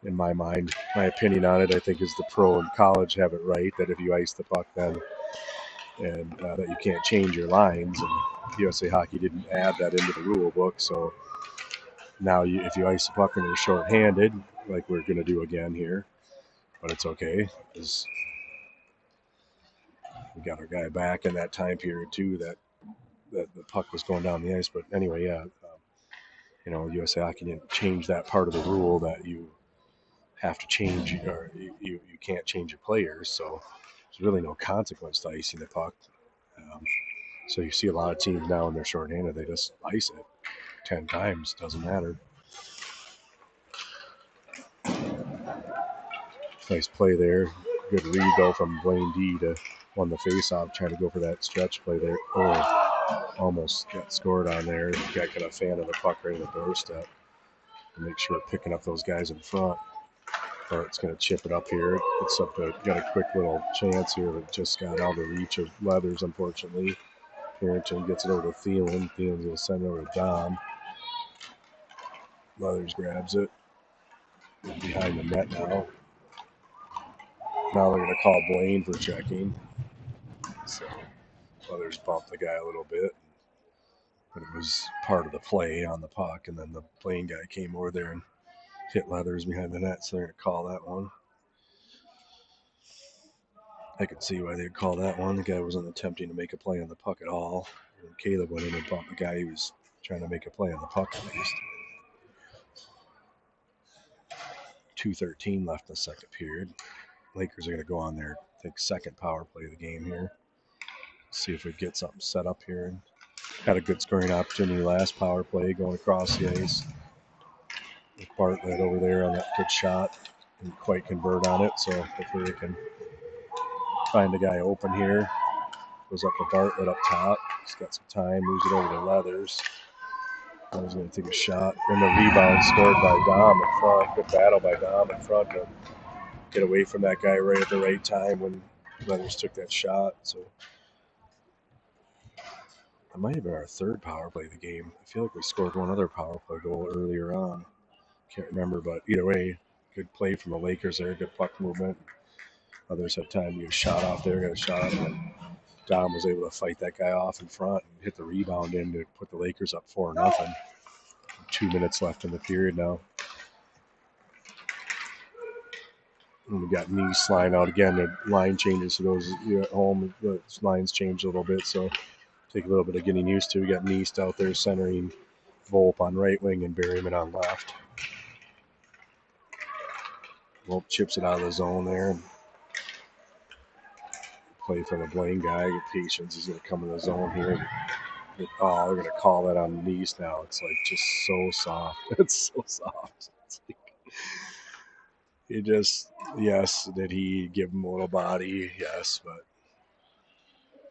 In my mind, my opinion on it, I think, is the pro and college have it right, that if you ice the puck then and that you can't change your lines, and USA Hockey didn't add that into the rule book. So now if you ice the puck and you're shorthanded, like we're going to do again here, but it's okay because we got our guy back in that time period too, that the puck was going down the ice. But anyway, yeah, USA Hockey didn't change that part of the rule that you have to change, or you can't change your players. So there's really no consequence to icing the puck. So you see a lot of teams now when they're shorthanded, they just ice it 10 times. Doesn't matter. Nice play there. Good read, though, from Blaine D to won the face-off, trying to go for that stretch play there. Oh, almost got scored on there. Guy got a fan of the puck right at the doorstep. And make sure picking up those guys in front. Bart's going to chip it up here. It's up to, got a quick little chance here, but just got out of reach of Leathers, unfortunately. Harrington gets it over to Thielen. Thielen's going to send it over to Dom. Leathers grabs it. Behind the net now. Now they're going to call Blaine for checking. So Leathers bumped the guy a little bit. But it was part of the play on the puck. And then the Blaine guy came over there and hit Leathers behind the net. So they're going to call that one. I could see why they'd call that one. The guy wasn't attempting to make a play on the puck at all. And Caleb went in and bumped the guy who was trying to make a play on the puck at least. 2:13 left in the second period. Lakers are going to go on their, I think, second power play of the game here. See if we get something set up here. And had a good scoring opportunity last power play going across the ice. With Bartlett over there on that good shot. Didn't quite convert on it, so hopefully we can find the guy open here. Goes up to Bartlett up top. He's got some time. Moves it over to Leathers. Leathers going to take a shot. And the rebound scored by Dom in front. Good battle by Dom in front to get away from that guy right at the right time when Leathers took that shot. So that might have been our third power play of the game. I feel like we scored one other power play goal earlier on. Can't remember, but either way, good play from the Lakers there. Good puck movement. Others had time to get a shot off there. Got a shot off, and Dom was able to fight that guy off in front and hit the rebound in to put the Lakers up 4-0. 2 minutes left in the period now. And we got Neese line out again. The line changes for those at home. The lines change a little bit, so take a little bit of getting used to. We got Neese out there centering Volpe on right wing and Berryman on left. Volpe chips it out of the zone there. Play from the Blaine guy. Get patience. He's going to come in the zone here. Oh, they're going to call that on Neese now. It's like just so soft. It's so soft. It's like, it just, yes, did he give him a little body? Yes, but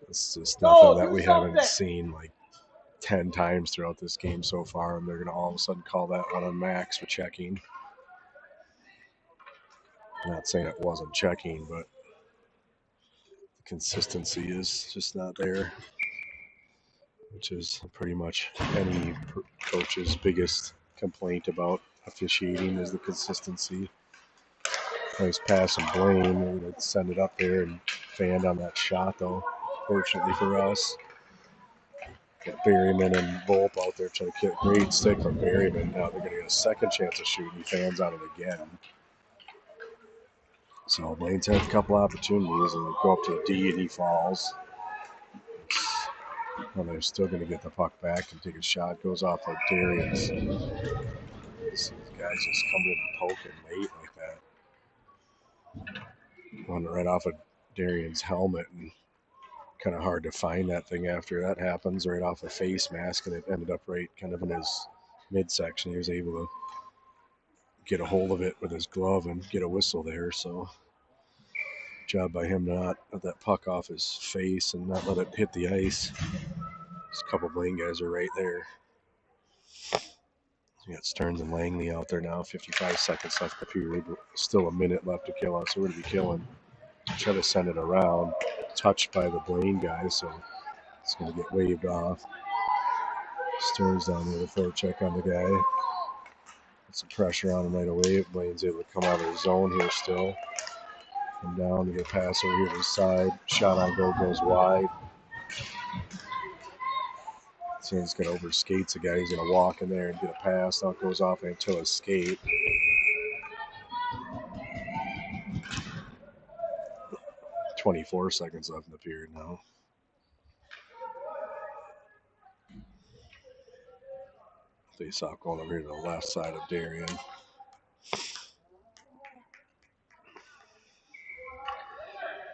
it's just nothing that we haven't seen like 10 times throughout this game so far. And they're going to all of a sudden call that one on Max for checking. I'm not saying it wasn't checking, but the consistency is just not there, which is pretty much any coach's biggest complaint about officiating is the consistency. Nice pass from Blaine. We're going to send it up there and fanned on that shot, though, fortunately for us. Got Berryman and Volpe out there trying to get a great stick from Berryman. Now they're going to get a second chance of shooting. He fans on it again. So Blaine's had a couple opportunities, and they go up to the D, and he falls. Well, they're still going to get the puck back and take a shot. Goes off of Darius. These guys just coming in and poking late like that. Going right off of Darian's helmet, and kind of hard to find that thing after that happens, right off a face mask, and it ended up right kind of in his midsection. He was able to get a hold of it with his glove and get a whistle there, so job by him to not let that puck off his face and not let it hit the ice. There's a couple Blaine guys are right there. We got Stearns and Langley out there now. 55 seconds left in the period. Still a minute left to kill us, so we're going to be killing. Try to send it around. Touched by the Blaine guy, so it's going to get waved off. Stearns down there, the forecheck on the guy. Put some pressure on him right away. Blaine's able to come out of his zone here still. Come down to get a pass over here to the side. Shot on goal goes wide. Stearns going to over skates a guy. He's going to walk in there and get a pass. Now it goes off until his skate. .24 seconds left in the period now. Face off going over here to the left side of Darien.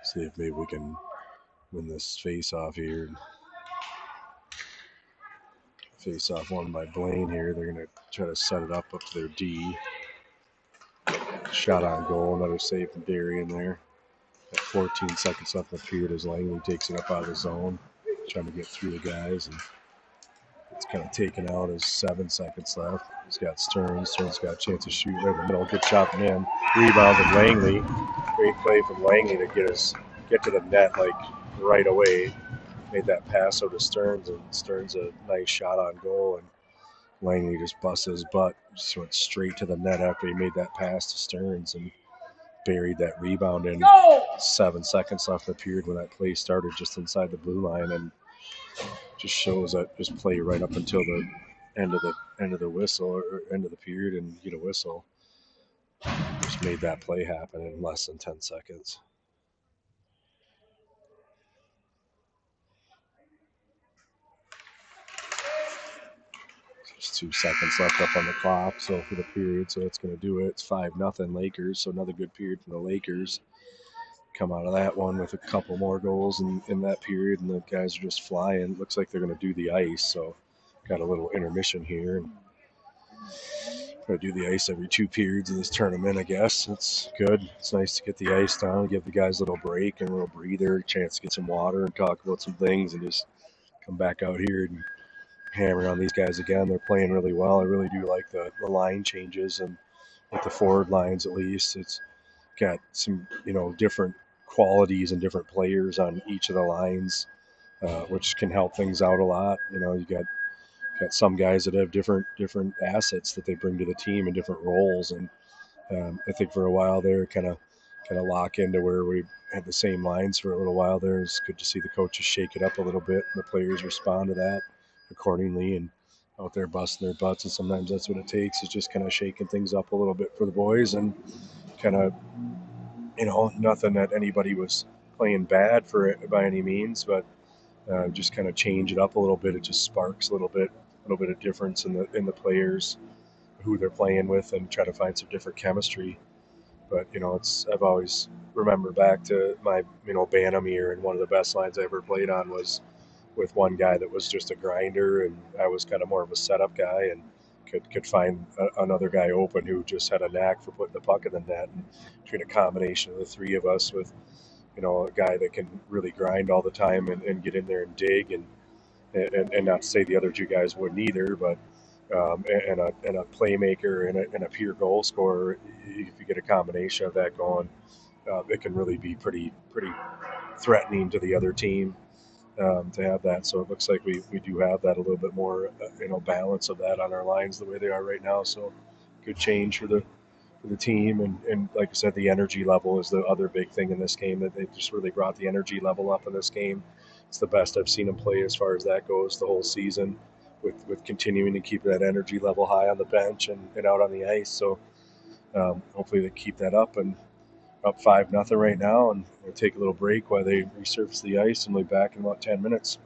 See if maybe we can win this face off here. Face off one by Blaine here. They're going to try to set it up to their D. Shot on goal. Another save from Darian there. At 14 seconds left in the period as Langley takes it up out of the zone. Trying to get through the guys. And it's kind of taken out as 7 seconds left. He's got Stearns. Stearns got a chance to shoot right in the middle. Good shot from him. Rebound from Langley. Great play from Langley to get to the net like right away. Made that pass over to Stearns, and Stearns a nice shot on goal, and Langley just busted his butt. Just went straight to the net after he made that pass to Stearns and buried that rebound in. 7 seconds left in the period when that play started just inside the blue line, and just shows that just play right up until the end of the whistle or end of the period and you get a whistle. Just made that play happen in less than 10 seconds. Just 2 seconds left up on the clock, so for the period, so that's going to do it. It's 5-0 Lakers, so another good period from the Lakers. Come out of that one with a couple more goals in that period, and the guys are just flying. Looks like they're going to do the ice, so got a little intermission here. And going to do the ice every 2 periods in this tournament, I guess. It's good. It's nice to get the ice down, give the guys a little break and a little breather, a chance to get some water and talk about some things, and just come back out here and hammer on these guys again. They're playing really well. I really do like the line changes, and with the forward lines at least, it's got some different qualities and different players on each of the lines, which can help things out a lot. You got some guys that have different assets that they bring to the team in different roles, and I think for a while there, kind of lock into where we had the same lines for a little while there. It's good to see the coaches shake it up a little bit, and the players respond to that accordingly, and out there busting their butts. And sometimes that's what it takes, is just kind of shaking things up a little bit for the boys, and kind of nothing that anybody was playing bad for it by any means, but just kind of change it up a little bit. It just sparks a little bit of difference in the players who they're playing with, and try to find some different chemistry. But I've always remember back to my Bantam year, and one of the best lines I ever played on was with one guy that was just a grinder, and I was kind of more of a setup guy, and could find another guy open who just had a knack for putting the puck in the net. And between a combination of the three of us, with a guy that can really grind all the time and get in there and dig, and not to say the other two guys wouldn't either, but and a playmaker and a pure goal scorer, if you get a combination of that going, it can really be pretty threatening to the other team, to have that. So it looks like we do have that a little bit more, balance of that on our lines the way they are right now. So good change for the team, and like I said, the energy level is the other big thing in this game, that they just really brought the energy level up in this game. It's the best I've seen them play as far as that goes the whole season, with continuing to keep that energy level high on the bench and out on the ice. So hopefully they keep that up, and up 5-0 right now, and we'll take a little break while they resurface the ice, and we'll be back in about 10 minutes.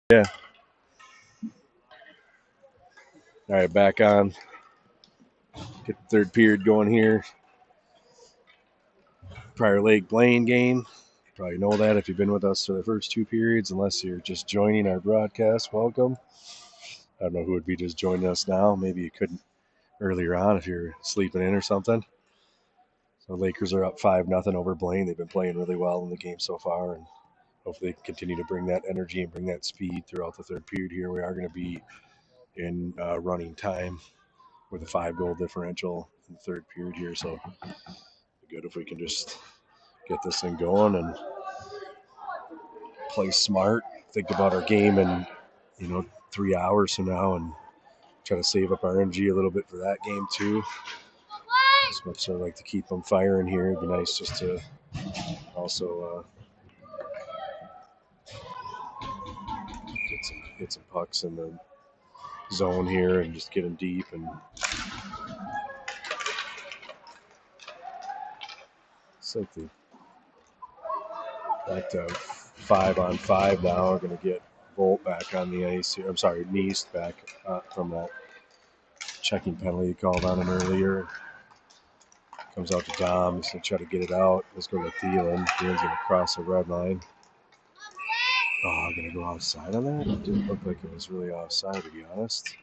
Yeah. All right, back on. Get the third period going here. Prior Lake Blaine game. Probably know that if you've been with us for the first two periods. Unless you're just joining our broadcast, welcome. I don't know who would be just joining us now. Maybe you couldn't earlier on if you're sleeping in or something. So Lakers are up 5-0 over Blaine. They've been playing really well in the game so far, and hopefully they can continue to bring that energy and bring that speed throughout the third period here. We are going to be in running time with a 5-goal differential in the third period here. So good if we can just get this thing going and play smart, think about our game in 3 hours from now, and try to save up our energy a little bit for that game too. As much as I like to keep them firing here, it'd be nice just to also get some pucks in the zone here and just get them deep. And it's like back to 5-on-5 now. We're going to get Volt back on the ice here. I'm sorry, Neist back from that checking penalty called on him earlier. Comes out to Dom. He's going to try to get it out. Let's go to Thielen. Thielen's going to cross the red line. Oh, I'm going to go offside on that? It didn't look like it was really offside, to be honest.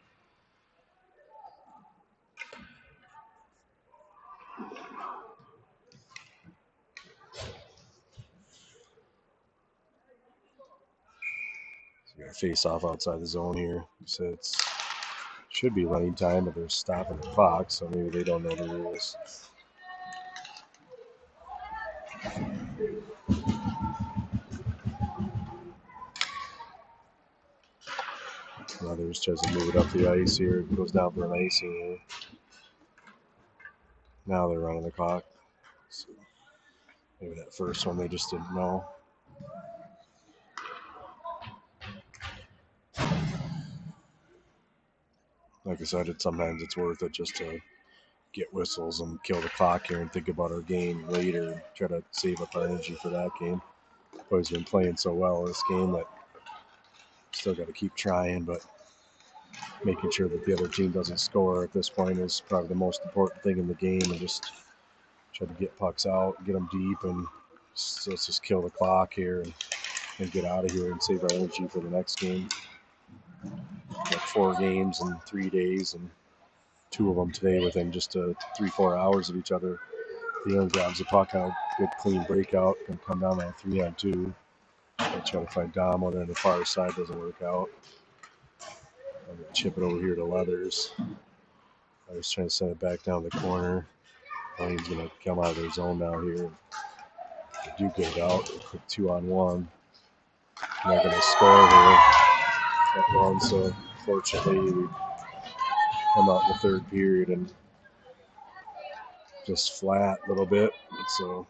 So you got to face off outside the zone here. So it should be running time, but they're stopping the clock, so maybe they don't know the rules. Others tries to move it up the ice here. It goes down for an icing here. Now they're running the clock. So maybe that first one they just didn't know. Like I said, sometimes it's worth it just to get whistles and kill the clock here and think about our game later and try to save up our energy for that game. Boys been playing so well this game that still got to keep trying, but making sure that the other team doesn't score at this point is probably the most important thing in the game, and just try to get pucks out, get them deep, and let's just kill the clock here and get out of here and save our energy for the next game. Got 4 games in 3 days, and 2 of them today within just 3-4 hours of each other. Thielen grabs the puck on a good clean breakout and come down on a 3-on-2. I'll try to find Dom on the far side, doesn't work out. I'm going to chip it over here to Leathers. I was trying to send it back down the corner. Blaine's going to come out of their zone now here. They do get it out. A quick 2-on-1. They're going to score here at one, so fortunately we come out in the third period and just flat a little bit. So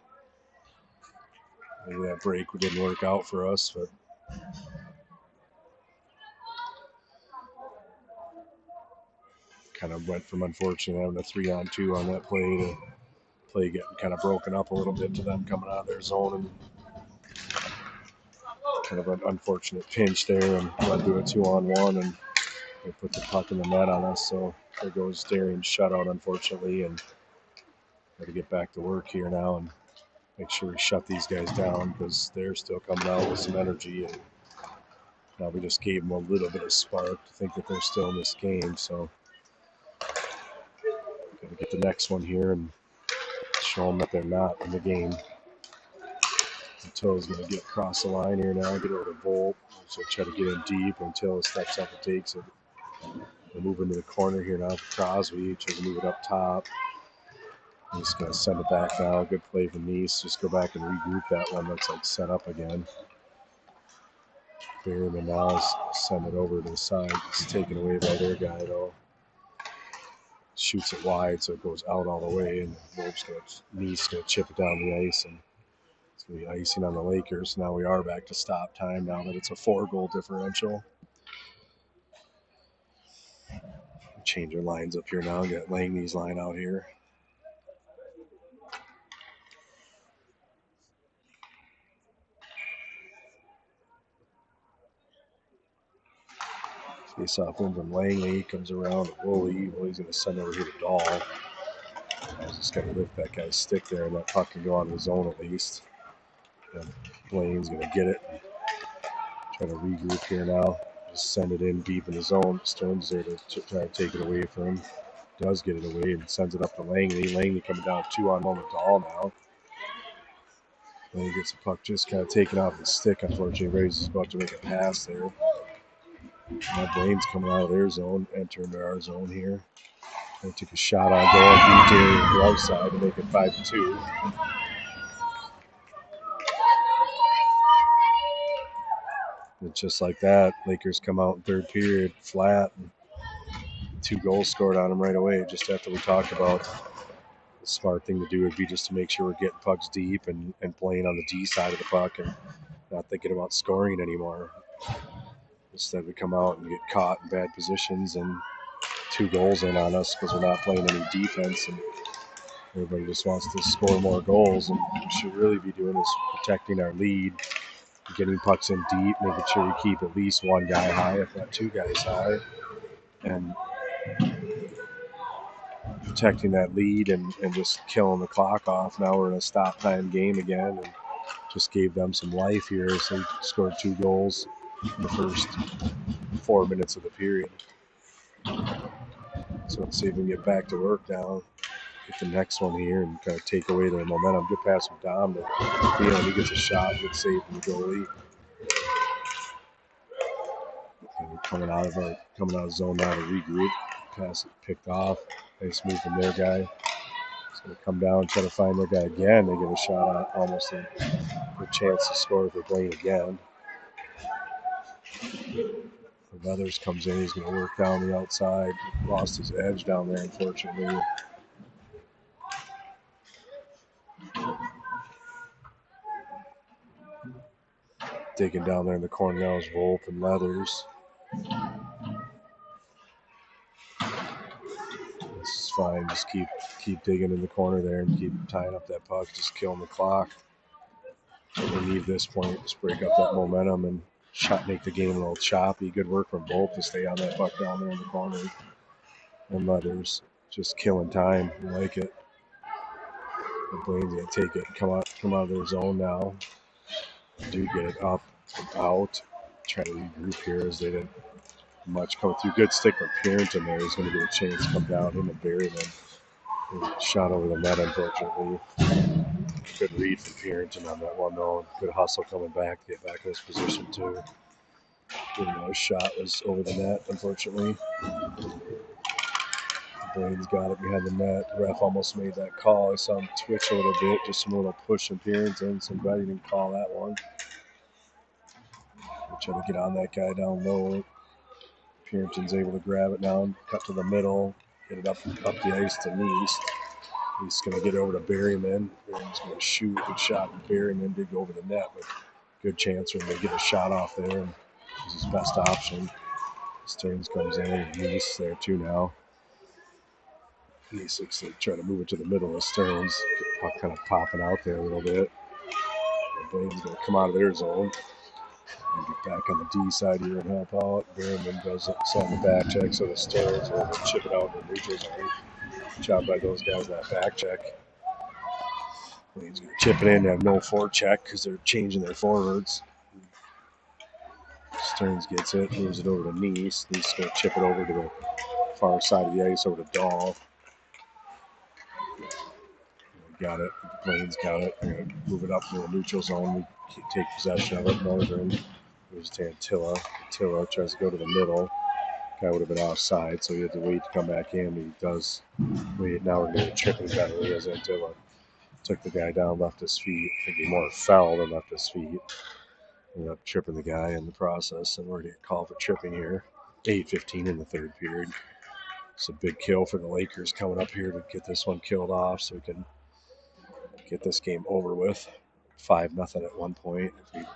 maybe that break didn't work out for us, but kind of went from unfortunate having a 3-on-2 on that play to play getting kind of broken up a little bit to them coming out of their zone, and kind of an unfortunate pinch there and led to a 2-on-1, and they put the puck in the net on us. So there goes Darian's shutout, unfortunately, and got to get back to work here now and make sure we shut these guys down because they're still coming out with some energy. And now we just gave them a little bit of spark to think that they're still in this game. So got to get the next one here and show them that they're not in the game. Until's going to get across the line here now, get over to Volt. So try to get in deep until steps up and takes it. We'll move into the corner here now for Crosby. Try to move it up top. He's going to send it back now. Good play from Neist. Just go back and regroup that one. That's like set up again. Berryman now send it over to the side. It's taken away by their guy though. Shoots it wide so it goes out all the way, and Neist going to chip it down the ice, and it's going to be icing on the Lakers. Now we are back to stop time now that it's a 4-goal differential. Change our lines up here now. Got Langney's line out here. Face off one from Langley, comes around to Woolley. Woolley's going to send over here to Dahl. Just got to lift that guy's stick there, and that puck can go out of the zone at least. And Blaine's going to get it. Try to regroup here now. Just send it in deep in the zone. Stearns there to try to take it away from him. Does get it away and sends it up to Langley. Langley coming down 2-on-1 with Dahl now. Langley gets the puck just kind of taken off his stick. Unfortunately, Ray's is about to make a pass there. Now Blaine's coming out of their zone, entering into our zone here. They took a shot on goal and beat the glove side to make it 5-2. And just like that, Lakers come out in third period flat. And 2 goals scored on them right away. Just after we talked about the smart thing to do would be just to make sure we're getting pucks deep and playing on the D side of the puck and not thinking about scoring anymore. Instead, we come out and get caught in bad positions and 2 goals in on us because we're not playing any defense and everybody just wants to score more goals. And what we should really be doing is protecting our lead, getting pucks in deep, making sure we keep at least 1 guy high, if not 2 guys high, and protecting that lead and just killing the clock off. Now we're in a stop time game again and just gave them some life here. So we scored 2 goals in the first 4 minutes of the period. So let's see if we can get back to work now. Get the next one here and kind of take away their momentum. Good pass from Dom to Theo. He gets a shot. Good save from the goalie. And we're coming out of zone now to regroup. Pass picked off. Nice move from their guy. He's going to come down and try to find their guy again. They get a shot on almost a chance to score for Blaine again. Leathers comes in. He's going to work down the outside. Lost his edge down there, unfortunately. Digging down there in the corner now is Wolf and Leathers. This is fine. Just keep digging in the corner there and keep tying up that puck. Just killing the clock. We need this point. Just break up that momentum and make the game a little choppy. Good work from Wolf to stay on that puck down there in the corner. And Leathers just killing time. I like it. And Blaine's going to take it and come out of their zone now. Do get it up and out. Try to regroup here as they didn't much coming through. Good stick from Pierington there. He's going to get a chance to come down him and bury them. Shot over the net, unfortunately. Good read from Pierington on that one, though. Good hustle coming back to get back in his position, too. Even though his shot was over the net, unfortunately. Blaine's got it behind the net. The ref almost made that call. I saw him twitch a little bit. Just some little push from Pierington. So I'm glad he didn't call that one. We'll try to get on that guy down low. Pierington's able to grab it now and cut to the middle. Get it up the ice to Neist. He's going to get over to Berryman. Berryman's going to shoot. Good shot from Berryman. Did go over the net, but good chance for him to get a shot off there. And this is his best option. Stearns comes in. And Neist there too now. Neist looks to try to move it to the middle of Stearns. Puck kind of popping out there a little bit. And Blaine's going to come out of their zone. And get back on the D side here and help out. Berryman does it on the back check, so the Stearns will chip it out in the neutral zone. Job by those guys that back check. Blaine's going to chip it in and have no forecheck because they're changing their forwards. Stearns gets it, moves it over to Neist. Neist's going to chip it over to the far side of the ice over to Dahl. Got it. Blaine's got it. They're going to move it up to the neutral zone. We take possession of it. Northern. There's Antilla. Antilla tries to go to the middle. Guy would have been offside, so he had to wait to come back in. He does wait. Now we're doing a tripping penalty as Antilla took the guy down, left his feet. I think he more fell than left his feet. Ended up tripping the guy in the process, and we're going to get called for tripping here. 8:15 in the third period. It's a big kill for the Lakers coming up here to get this one killed off so we can get this game over with. 5-0 at one point. If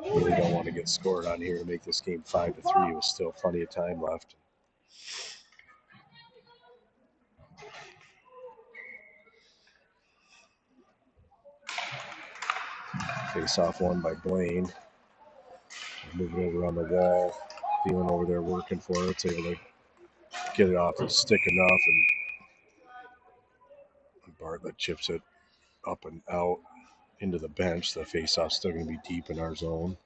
we really don't want to get scored on here to make this game 5-3, with still plenty of time left. Face off one by Blaine. Moving over on the wall. Thielen over there working for it. It's able to get it off the stick enough, and Bartlett chips it up and out into the bench. The face-off's still going to be deep in our zone.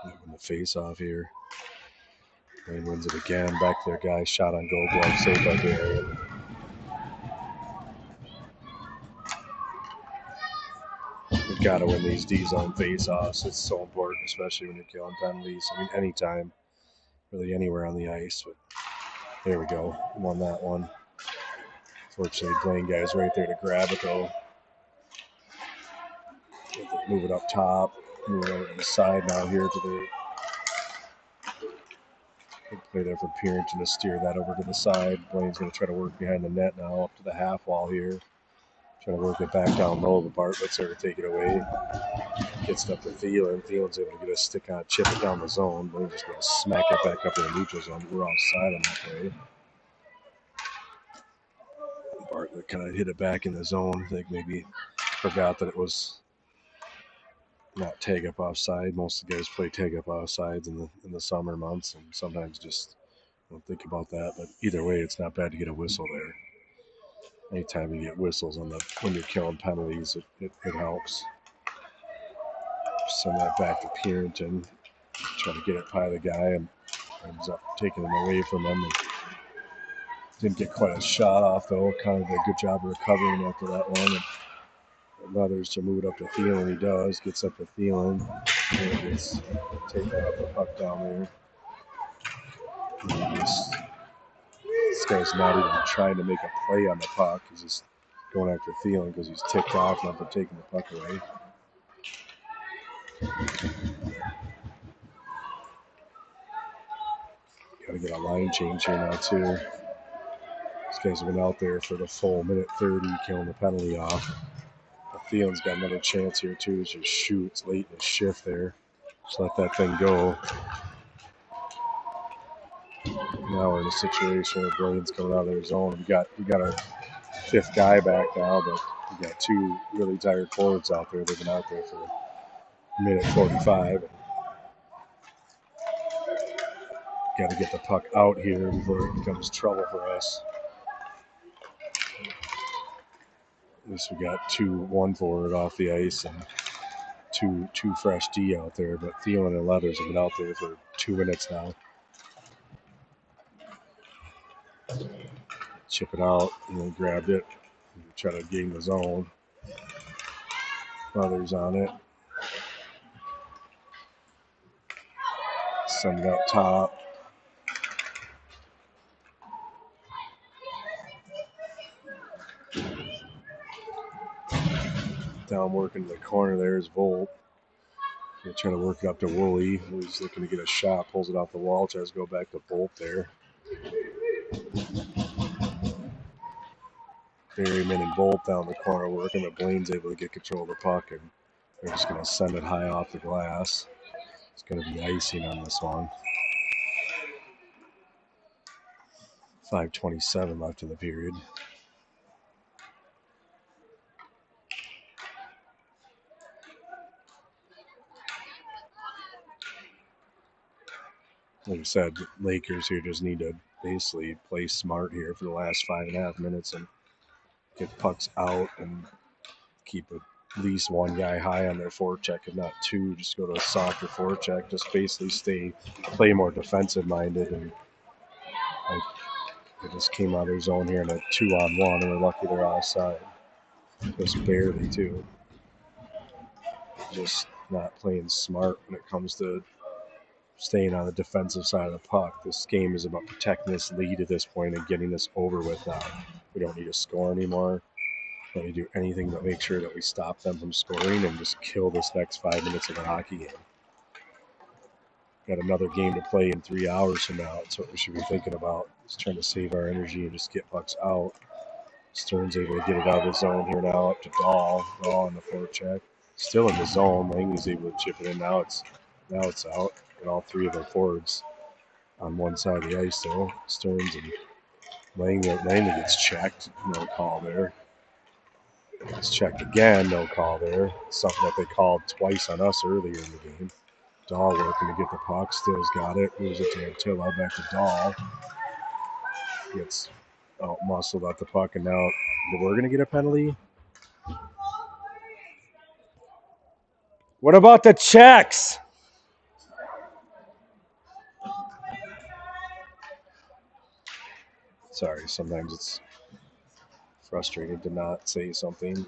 Win the face-off here. Blaine wins it again. Back to their guy. Shot on goal. Glove saved by Darian. We've got to win these D-zone face-offs. It's so important, especially when you're killing penalties. I mean, anytime, really anywhere on the ice. But there we go. Won that one. Fortunately, Blaine guy's right there to grab it, though. Move it up top. Move it over to the side now here to the... Good play there for Purinton to steer that over to the side. Blaine's going to try to work behind the net now up to the half wall here. Trying to work it back down low, but Bartlett's there to take it away. Gets it up to Thielen. Thielen's able to get a stick on, chip it down the zone. Blaine's just going to smack it back up in the neutral zone. We're offside on that play. Bartlett kind of hit it back in the zone. I think maybe forgot that it was not tag up offside. Most of the guys play tag up offsides in the summer months, and sometimes just don't think about that. But either way, it's not bad to get a whistle there. Anytime you get whistles on when you're killing penalties, it helps. Send that back to Purinton. Try to get it by the guy, and ends up taking it away from him. And didn't get quite a shot off, though. Kind of did a good job of recovering after that one. And Leathers to move it up to Thielen. He does. Gets up to Thielen. And gets taken out the puck down there. This guy's not even trying to make a play on the puck. He's just going after Thielen because he's ticked off enough for taking the puck away. Got to get a line change here now, too. These guys have been out there for the full minute 30, killing the penalty off. But Thielen's got another chance here, too. Just shoot. It's late in the shift there. Just let that thing go. Now we're in a situation where Blaine's coming out of their zone. We got our fifth guy back now, but we got two really tired forwards out there. They've been out there for a minute 45. Got to get the puck out here before it becomes trouble for us. At least we got one forward off the ice and two fresh D out there, but Thielen and Leathers have been out there for 2 minutes now. Chip it out, and then grabbed it. Try to gain the zone. Leathers on it. Send it up top. Down working to the corner there is Volt. They're trying to work it up to Woolley, who's looking to get a shot, pulls it off the wall, tries to go back to Volt there. Berryman and Volt down the corner working, but Blaine's able to get control of the puck, and they're just going to send it high off the glass. It's going to be icing on this one. 5:27 left in the period. Like I said, Lakers here just need to basically play smart here for the last 5.5 minutes and get pucks out and keep at least one guy high on their forecheck, if not two. Just go to a softer forecheck. Just basically play more defensive minded. And they just came out of their zone here in a 2-on-1, and we're lucky they're offside. Just barely, too. Just not playing smart when it comes to staying on the defensive side of the puck. This game is about protecting this lead at this point and getting this over with now. We don't need to score anymore. We don't need to do anything but make sure that we stop them from scoring and just kill this next 5 minutes of the hockey game. Got another game to play in 3 hours from now. That's what we should be thinking about. Just trying to save our energy and just get pucks out. Stern's able to get it out of the zone here now up to Dahl. Dahl on the forecheck. Still in the zone. Langley's able to chip it in. Now it's out. And all three of our forwards on one side of the ice, though. Stearns and Langley gets checked. No call there. Let's check again. No call there. Something that they called twice on us earlier in the game. Dahl working to get the puck. Still's got it. Moves it to Antilla. Back to Dahl. Gets out muscled out the puck, and now we're going to get a penalty. What about the checks? Sorry, sometimes it's frustrating to not say something.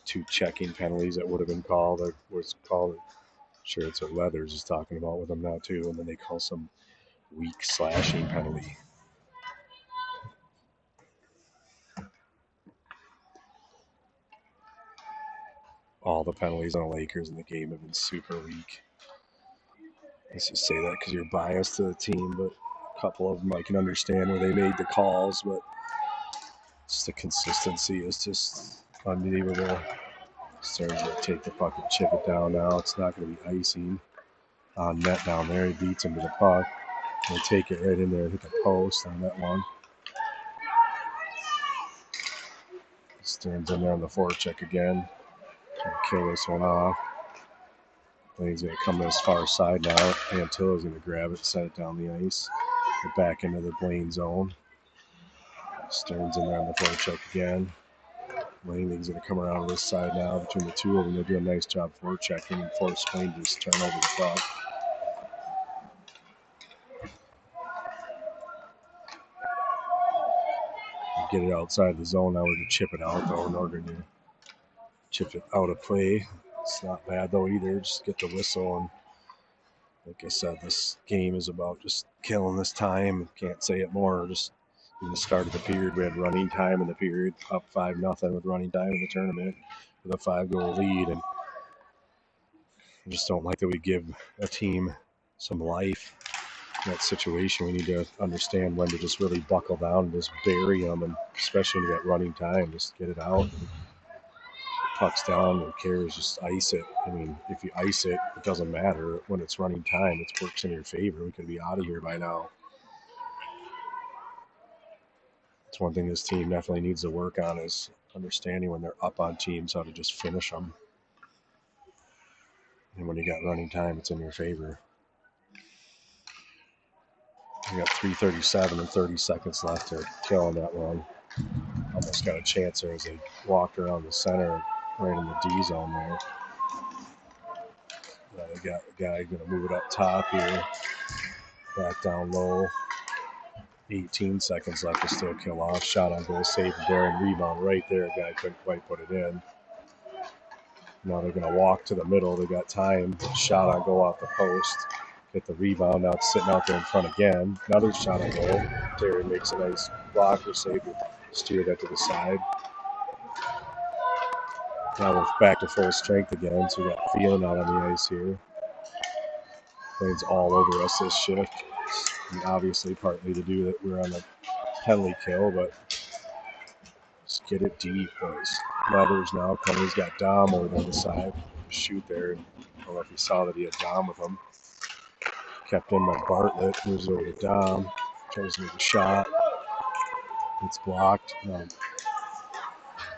2 checking penalties that would have been called, or was called. Sure, it's what Leathers is talking about with them now too, and then they call some weak slashing penalty. All the penalties on the Lakers in the game have been super weak. Let's just say that because you're biased to the team, but a couple of them I can understand where they made the calls, but just the consistency is just unbelievable. Starting to take the puck and chip it down now. It's not going to be icing on net down there. He beats him to the puck. They take it right in there, hit the post on that one. Stearns in there on the forecheck again. Trying to kill this one off. Blaine's going to come to his far side now. Antilla's going to grab it, set it down the ice. Get back into the Blaine zone. Stearns in there on the forecheck again. Langley's going to come around to this side now. Between the two of them, they do a nice job forechecking and force Blaine to just turn over the puck. Get it outside the zone. Now we're going to chip it out, though. We're going to chip it out of play. It's not bad, though, either. Just get the whistle. And like I said, this game is about just killing this time. Can't say it more. Just in the start of the period, we had running time in the period, up 5-0 with running time in the tournament with a 5-goal lead. And I just don't like that we give a team some life in that situation. We need to understand when to just really buckle down and just bury them, and especially when you got running time, just get it out. And puck's down, who cares? Just ice it. I mean, if you ice it, it doesn't matter. When it's running time, it works in your favor. We could be out of here by now. That's one thing this team definitely needs to work on, is understanding when they're up on teams how to just finish them. And when you got running time, it's in your favor. We got 3:37 and 30 seconds left to kill on that one. Almost got a chance there as they walked around the center, right in the D zone there. They got a guy going to move it up top here. Back down low. 18 seconds left to still kill off. Shot on goal, save there, and rebound right there. Guy couldn't quite put it in. Now they're going to walk to the middle. They got time. Shot on goal off the post. Get the rebound. Now it's sitting out there in front again. Another shot on goal. Terry makes a nice blocker save. Steer that to the side. Now we're back to full strength again. So we got Phelan out on the ice here. Blaine's all over us this shift. And obviously partly to do that we're on a penalty kill, but just get it deep, boys. Leathers now coming. He's got Dom over on the side. Shoot there. I don't know if you saw that he had Dom with him. Kept in by Bartlett. Moves over to Dom. Tries to make a shot. It's blocked.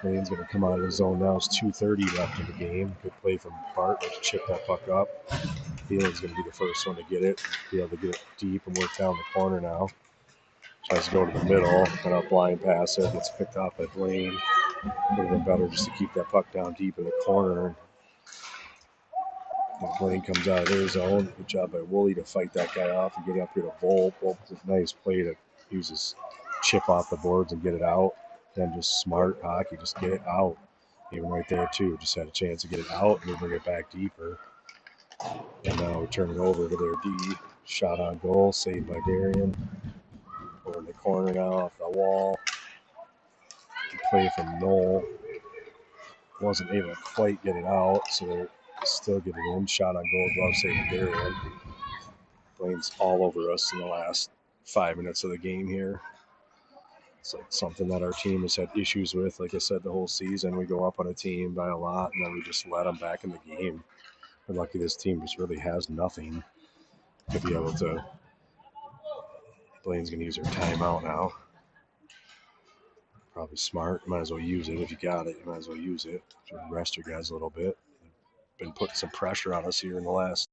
Blaine's going to come out of the zone now. It's 2:30 left in the game. Good play from Bartlett to chip that puck up. Phelan's going to be the first one to get it. Be able to get it deep and work down the corner now. Tries to go to the middle. Kind of blind pass it. Gets picked off by Blaine. Would have been better just to keep that puck down deep in the corner. And Blaine comes out of their zone. Good job by Woolley to fight that guy off and get it up here to Volp. Volp's a nice play to use his chip off the boards and get it out. Then just smart hockey, just get it out. Even right there too, just had a chance to get it out and bring it back deeper. And now we turn it over to their D. Shot on goal, saved by Darian. Over in the corner now, off the wall. Good play from Knoll. Wasn't able to quite get it out, so they're still getting in. Shot on goal, glove save Darian. Blaine's all over us in the last 5 minutes of the game here. It's like something that our team has had issues with. Like I said, the whole season, we go up on a team by a lot, and then we just let them back in the game. We're lucky this team just really has nothing to be able to. Blaine's going to use her timeout now. Probably smart. Might as well use it. If you got it, you might as well use it. Rest your guys a little bit. Been putting some pressure on us here in the last.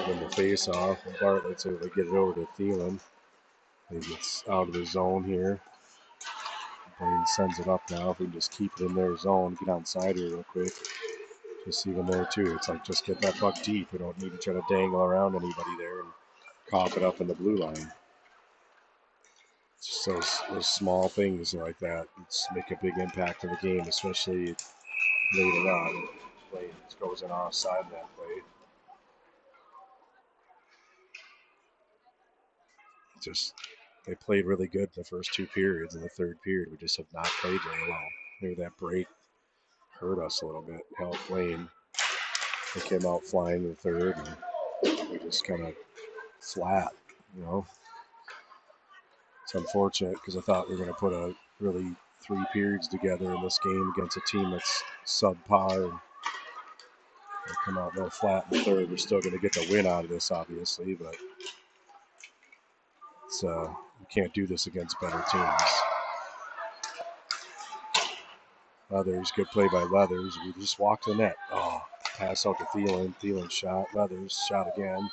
When the face off, Bartlett's able to get it over to Thielen. He gets out of the zone here. Blaine sends it up now. If we can just keep it in their zone, get onside here real quick. Just even there too. It's like just get that puck deep. We don't need to try to dangle around anybody there and cough it up in the blue line. It's just those small things like that. It's make a big impact in the game, especially later on. Blaine goes in offside that way. Just they played really good in the first two periods. In the third period, we just have not played very well. Maybe that break hurt us a little bit. Helped Blaine. They came out flying in the third, and we just kind of flat, you know. It's unfortunate because I thought we were going to put a really 3 periods together in this game against a team that's subpar, and they come out real flat in the third. We're still going to get the win out of this, obviously, but it's you can't do this against better teams. Leathers, good play by Leathers. We just walked the net. Oh, pass out to Thielen. Thielen shot. Leathers shot again.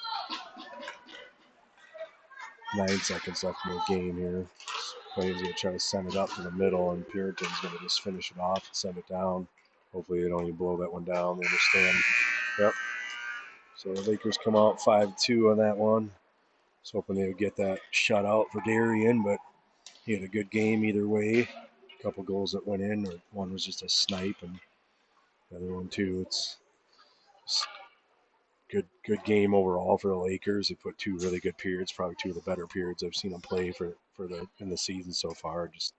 9 seconds left in the game here. Blaine's going to try to send it up to the middle, and Puritan's going to just finish it off and send it down. Hopefully they don't even blow that one down. They understand. Yep. So the Lakers come out 5-2 on that one. Just hoping they would get that shutout for Darien, but he had a good game either way. A couple goals that went in, or one was just a snipe, and the other one too. It's good game overall for the Lakers. They put 2 really good periods, probably 2 of the better periods I've seen them play in the season so far. Just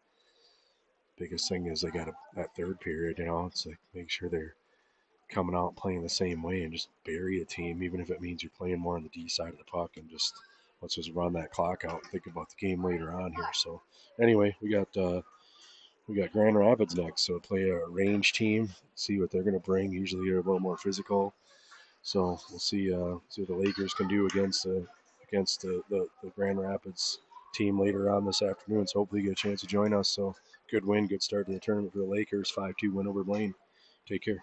biggest thing is they got that third period. You know, it's like make sure they're coming out playing the same way and just bury a team, even if it means you're playing more on the D side of the puck, and just let's just run that clock out and think about the game later on here. So anyway, we got Grand Rapids next, so play a range team, see what they're going to bring. Usually they're a little more physical, so we'll see what the Lakers can do against the Grand Rapids team later on this afternoon. So hopefully you get a chance to join us. So good win, good start to the tournament for the Lakers. 5-2 win over Blaine. Take care.